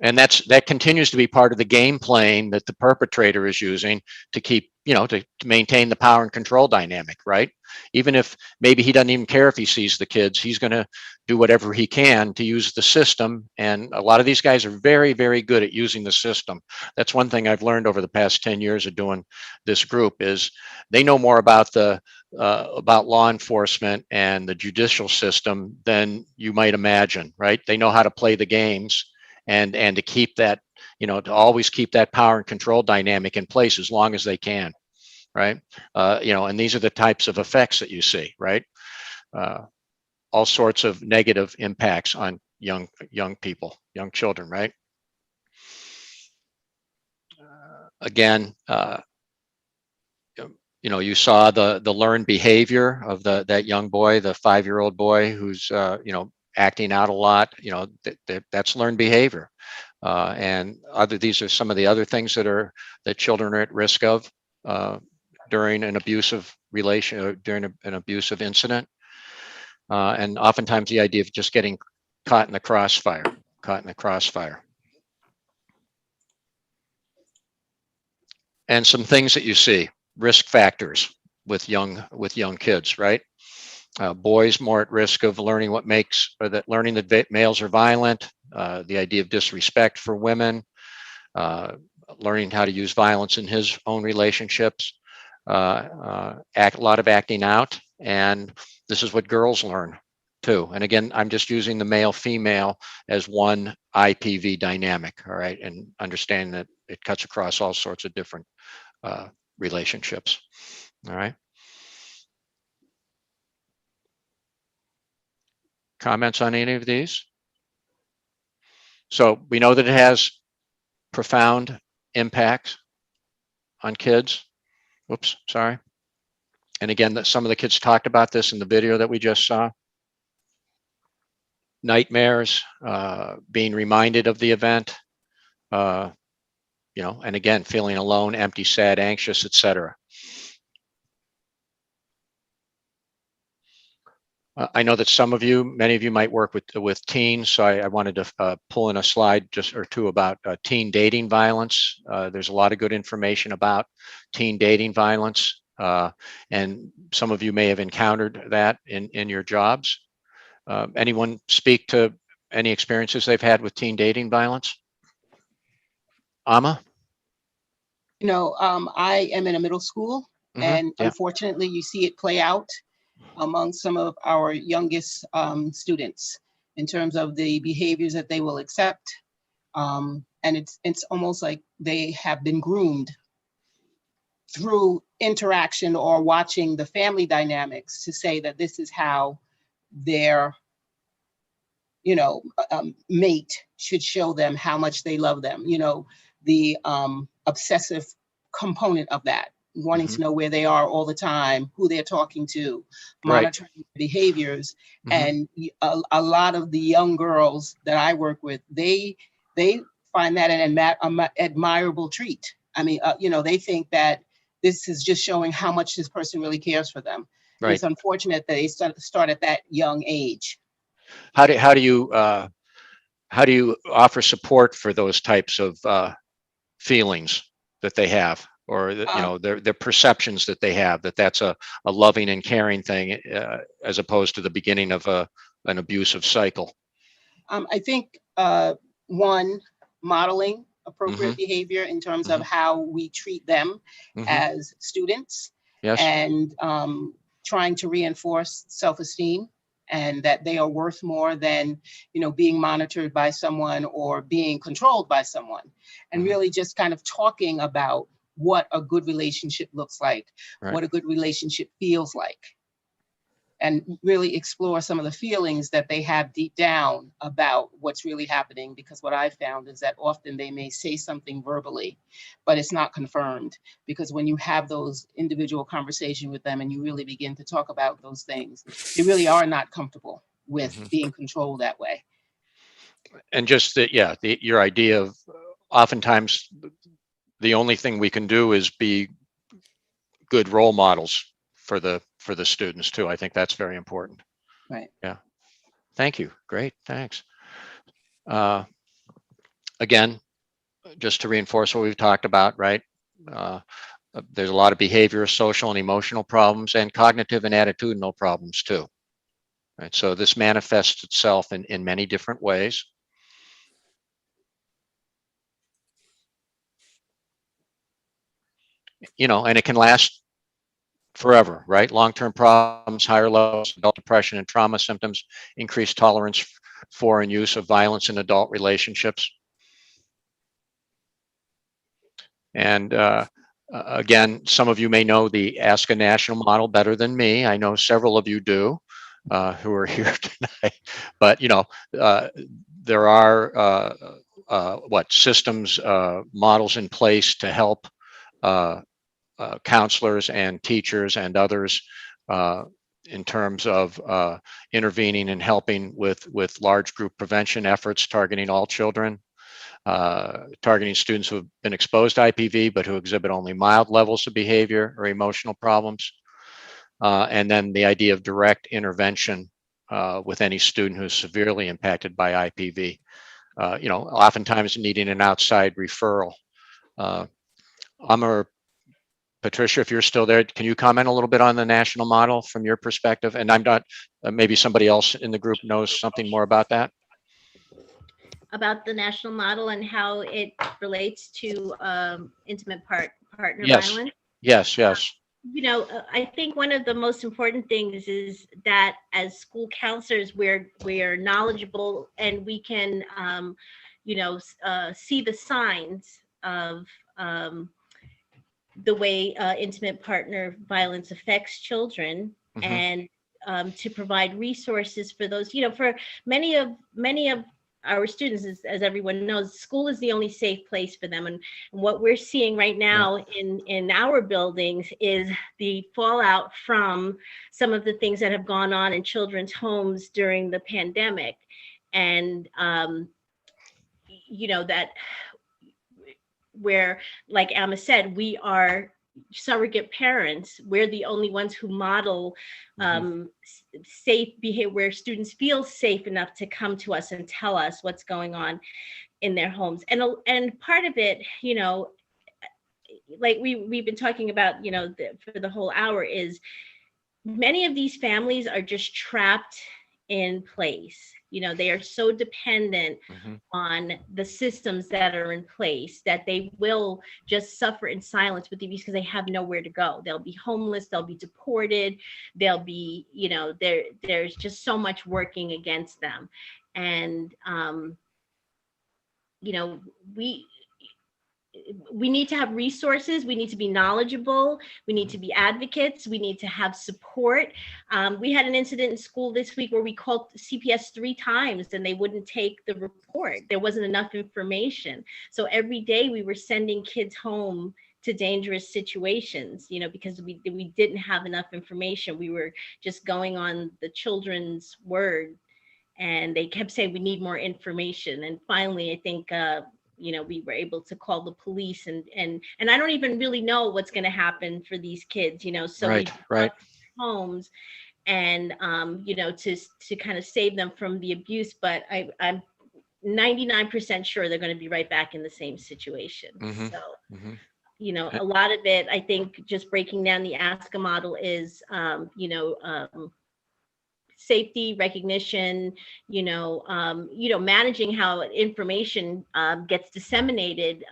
And that continues to be part of the game playing that the perpetrator is using to keep to maintain the power and control dynamic, right? Even if maybe he doesn't even care if he sees the kids, he's going to do whatever he can to use the system. And a lot of these guys are very, very good at using the system. That's one thing I've learned over the past 10 years of doing this group is they know more about about law enforcement and the judicial system than you might imagine, right? They know how to play the games and to keep that, to always keep that power and control dynamic in place as long as they can, right? And these are the types of effects that you see, right? All sorts of negative impacts on young people, young children, right? Again, you saw the learned behavior of that young boy, the 5-year-old boy who's acting out a lot. That's learned behavior. And these are some of the other things that children are at risk of during an abusive relation or during an abusive incident. And oftentimes the idea of just getting caught in the crossfire. And some things that you see, risk factors with young kids, right? Boys more at risk of learning learning that males are violent, the idea of disrespect for women, learning how to use violence in his own relationships, a lot of acting out. And this is what girls learn too. And again, I'm just using the male female as one IPV dynamic, all right, and understanding that it cuts across all sorts of different relationships, all right. Comments on any of these? So we know that it has profound impacts on kids. Whoops, sorry. And again, some of the kids talked about this in the video that we just saw. Nightmares, being reminded of the event, and again, feeling alone, empty, sad, anxious, etc. I know that many of you might work with teens, so I wanted to pull in a slide or two about teen dating violence. There's a lot of good information about teen dating violence, and some of you may have encountered that in your jobs. Anyone speak to any experiences they've had with teen dating violence? Amma? I am in a middle school, and unfortunately, you see it play out among some of our youngest students in terms of the behaviors that they will accept. And it's almost like they have been groomed through interaction or watching the family dynamics to say that this is how their mate should show them how much they love them. The obsessive component of that, wanting to know where they are all the time, who they're talking to, monitoring behaviors. And a lot of the young girls that I work with, they find that an admirable treat. I mean, they think that this is just showing how much this person really cares for them. Right. It's unfortunate that they start at that young age. How do you offer support for those types of feelings that they have, or their perceptions that they have, that's a loving and caring thing, as opposed to the beginning of an abusive cycle? I think one, modeling appropriate behavior in terms of how we treat them as students, and trying to reinforce self-esteem and that they are worth more than being monitored by someone or being controlled by someone, and really just kind of talking about what a good relationship looks like, what a good relationship feels like, and really explore some of the feelings that they have deep down about what's really happening. Because what I found is that often they may say something verbally, but it's not confirmed, because when you have those individual conversations with them and you really begin to talk about those things, they really are not comfortable with being controlled that way. And just your idea of oftentimes the only thing we can do is be good role models for the students too. I think that's very important. Right. Yeah. Thank you. Great. Thanks. Again, just to reinforce what we've talked about, right? there's a lot of behavioral, social, and emotional problems, and cognitive and attitudinal problems too. Right. So this manifests itself in many different ways. And it can last forever, right? Long-term problems, higher levels of adult depression and trauma symptoms, increased tolerance for and use of violence in adult relationships. And again, some of you may know the Ask a National model better than me. I know several of you do who are here tonight. But, there are systems, models in place to help counselors and teachers and others in terms of intervening and helping with large group prevention efforts targeting all children, targeting students who have been exposed to IPV but who exhibit only mild levels of behavior or emotional problems. And then the idea of direct intervention with any student who is severely impacted by IPV, oftentimes needing an outside referral. Patricia, if you're still there, can you comment a little bit on the national model from your perspective? And I'm not, maybe somebody else in the group knows something more about that. About the national model and how it relates to intimate partner Yes. violence? Yes. I think one of the most important things is that as school counselors, we're knowledgeable and we can, see the signs of the way intimate partner violence affects children, and to provide resources for those, for many of our students, as everyone knows, school is the only safe place for them. And what we're seeing right now in our buildings is the fallout from some of the things that have gone on in children's homes during the pandemic. And, that where, like Emma said, we are surrogate parents. We're the only ones who model safe behavior, where students feel safe enough to come to us and tell us what's going on in their homes. And part of it, like we've been talking about, for the whole hour, is many of these families are just trapped in place. They are so dependent on the systems that are in place that they will just suffer in silence with abuse because they have nowhere to go. They'll be homeless, they'll be deported, they'll be, there's just so much working against them. And, we need to have resources. We need to be knowledgeable. We need to be advocates. We need to have support. We had an incident in school this week where we called CPS 3 times and they wouldn't take the report. There wasn't enough information. So every day we were sending kids home to dangerous situations, because we didn't have enough information. We were just going on the children's word, and they kept saying we need more information. And finally, I think we were able to call the police, and I don't even really know what's going to happen for these kids, so right. Homes and to kind of save them from the abuse, but I'm 99% sure they're going to be right back in the same situation. So a lot of it, I think, just breaking down the ASCA model is safety, recognition, managing how information gets disseminated,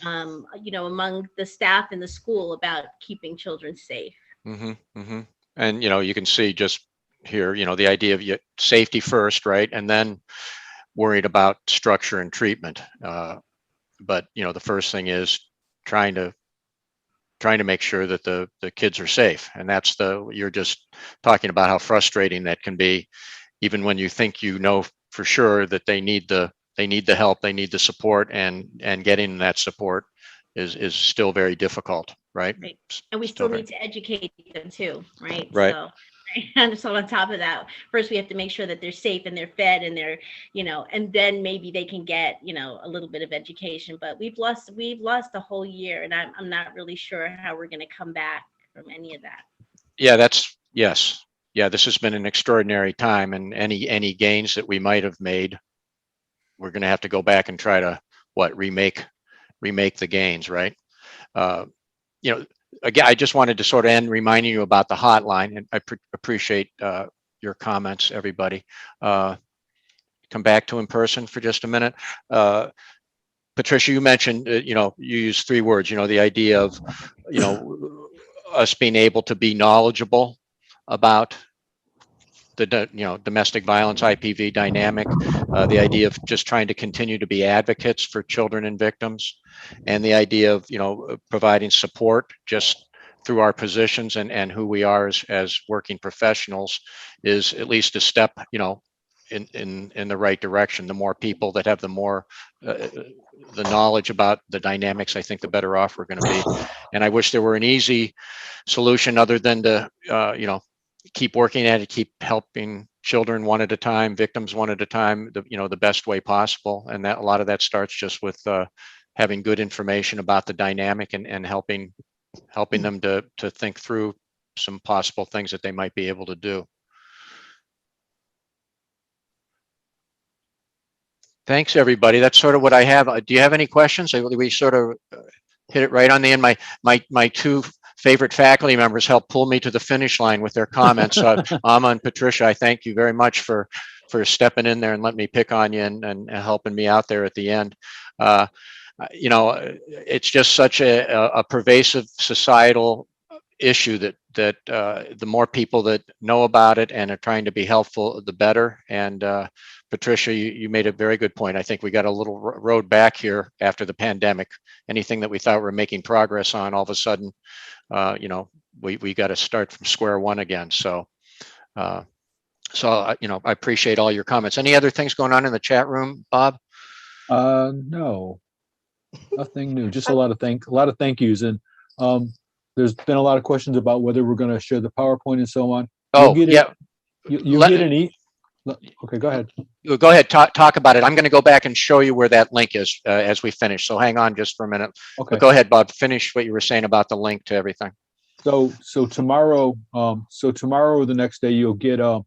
among the staff in the school about keeping children safe. And, you can see just here, the idea of safety first, right? And then worried about structure and treatment. But, the first thing is trying to make sure that the kids are safe. And that's you're just talking about how frustrating that can be, even when you think for sure that they need the help, they need the support, and getting that support is still very difficult, right? And we still need to educate them too, right? Right. So on top of that, first we have to make sure that they're safe and they're fed and they're, and then maybe they can get, a little bit of education. But we've lost a whole year, and I'm not really sure how we're going to come back from any of that. Yeah, yes. Yeah, this has been an extraordinary time, and any gains that we might have made, we're going to have to go back and try to remake the gains, right? again, I just wanted to sort of end reminding you about the hotline, and I appreciate your comments, everybody. Come back to in person for just a minute. Patricia, you mentioned, you used 3 words, the idea of, us being able to be knowledgeable about the domestic violence IPV dynamic, the idea of just trying to continue to be advocates for children and victims, and the idea of providing support just through our positions and who we are as working professionals is at least a step in the right direction. The more people that have the more the knowledge about the dynamics, I think the better off we're going to be. And I wish there were an easy solution other than to keep working at it, keep helping children one at a time, victims one at a time, the best way possible. And that a lot of that starts just with having good information about the dynamic and helping them to think through some possible things that they might be able to do. Thanks, everybody. That's sort of what I have. Do you have any questions? We sort of hit it right on the end. My 2 favorite faculty members helped pull me to the finish line with their comments. So Amma and Patricia, I thank you very much for stepping in there and letting me pick on you and helping me out there at the end. It's just such a pervasive societal issue that the more people that know about it and are trying to be helpful, the better. And Patricia, you made a very good point. I think we got a little road back here after the pandemic. Anything that we thought we're making progress on, all of a sudden, we got to start from square one again. So, I appreciate all your comments. Any other things going on in the chat room, Bob? No, nothing new. Just a lot of thank yous, and there's been a lot of questions about whether we're going to share the PowerPoint and so on. Oh, yeah. You get an Okay, go ahead. Go ahead. Talk about it. I'm going to go back and show you where that link is as we finish. So hang on just for a minute. Okay. But go ahead, Bob. Finish what you were saying about the link to everything. So tomorrow, or the next day, you'll get an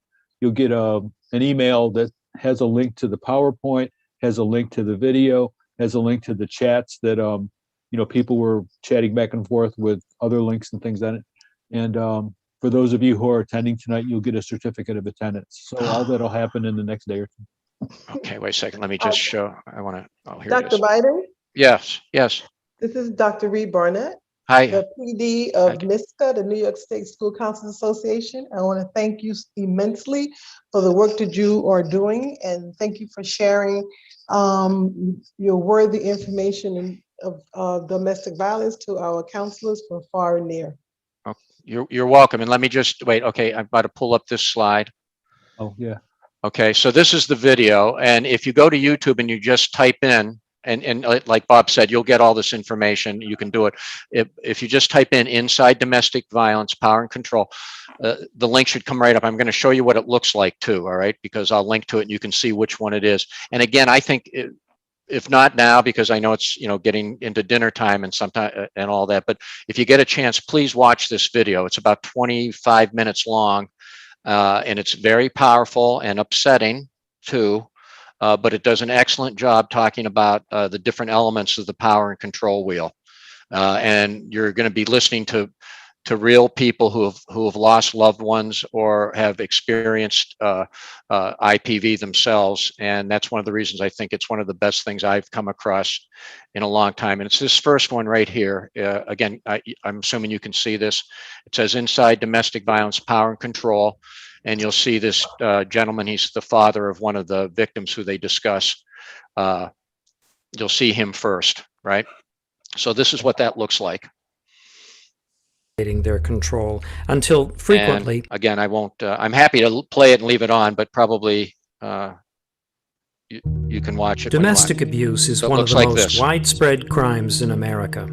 email that has a link to the PowerPoint, has a link to the video, has a link to the chats that people were chatting back and forth with other links and things on it. And for those of you who are attending tonight, you'll get a certificate of attendance. So all that'll happen in the next day or 2. Okay, wait a second. Let me just show. I want to. Oh, here Dr. it is. Biden? Yes. This is Dr. Reed Barnett. Hi. The PD of NISCA, the New York State School Counselors Association. I want to thank you immensely for the work that you are doing, and thank you for sharing your worthy information of domestic violence to our counselors from far and near. You're welcome. And let me just wait. Okay, I'm about to pull up this slide. Oh, yeah. Okay, so this is the video. And if you go to YouTube and you just type in, and like Bob said, you'll get all this information. You can do it. If you just type in inside domestic violence, power and control, the link should come right up. I'm going to show you what it looks like too, all right? Because I'll link to it and you can see which one it is. And again, I think if not now, because I know it's getting into dinner time and sometime and all that, but if you get a chance, please watch this video. It's about 25 minutes long, and it's very powerful and upsetting too. But it does an excellent job talking about the different elements of the power and control wheel. And you're going to be listening to real people who have lost loved ones or have experienced IPV themselves. And that's one of the reasons I think it's one of the best things I've come across in a long time. And it's this first one right here. Again, I'm assuming you can see this. It says Inside Domestic Violence, Power and Control. And you'll see this gentleman, he's the father of one of the victims who they discuss. You'll see him first, right? So this is what that looks like. Their control until frequently. And again, I won't, I'm happy to play it and leave it on, but probably you can watch it. Domestic abuse is one of the most widespread crimes in America,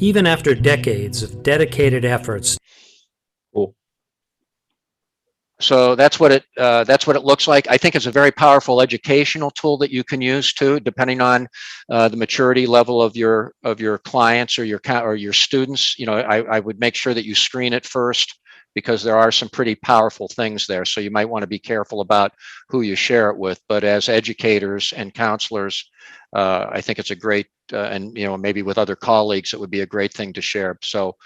even after decades of dedicated efforts. So that's what it looks like. I think it's a very powerful educational tool that you can use too, depending on the maturity level of your clients or your students. I would make sure that you screen it first because there are some pretty powerful things there. So you might want to be careful about who you share it with. But as educators and counselors, I think it's a great, and maybe with other colleagues, it would be a great thing to share. So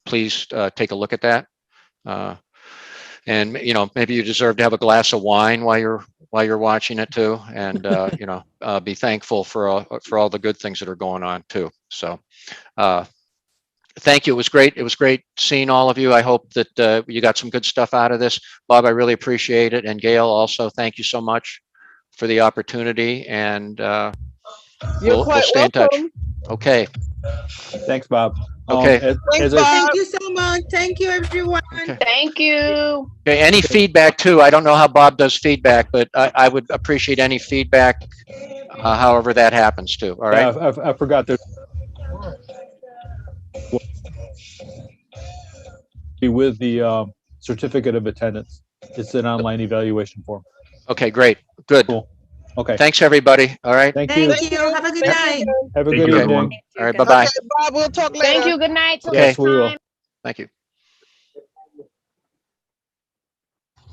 please take a look at that. And maybe you deserve to have a glass of wine while you're watching it too, and be thankful for all the good things that are going on too. So thank you. It was great. It was great seeing all of you. I hope that you got some good stuff out of this. Bob, I really appreciate it. And Gail, also, thank you so much for the opportunity. And we'll stay in touch. Okay. Thanks, Bob. Okay. Thank you so much. Thank you, everyone. Okay. Thank you. Okay. Any feedback too? I don't know how Bob does feedback, but I would appreciate any feedback, however that happens too. All right. Yeah, I forgot to be with the certificate of attendance. It's an online evaluation form. Okay, great. Good. Cool. Okay. Thanks, everybody. All right. Thank you. Thank you. Have a good night. Have a good Okay. evening. All right. Bye-bye. Bob, we'll talk later. Thank you. Good night. Till Okay. next time. Thank you.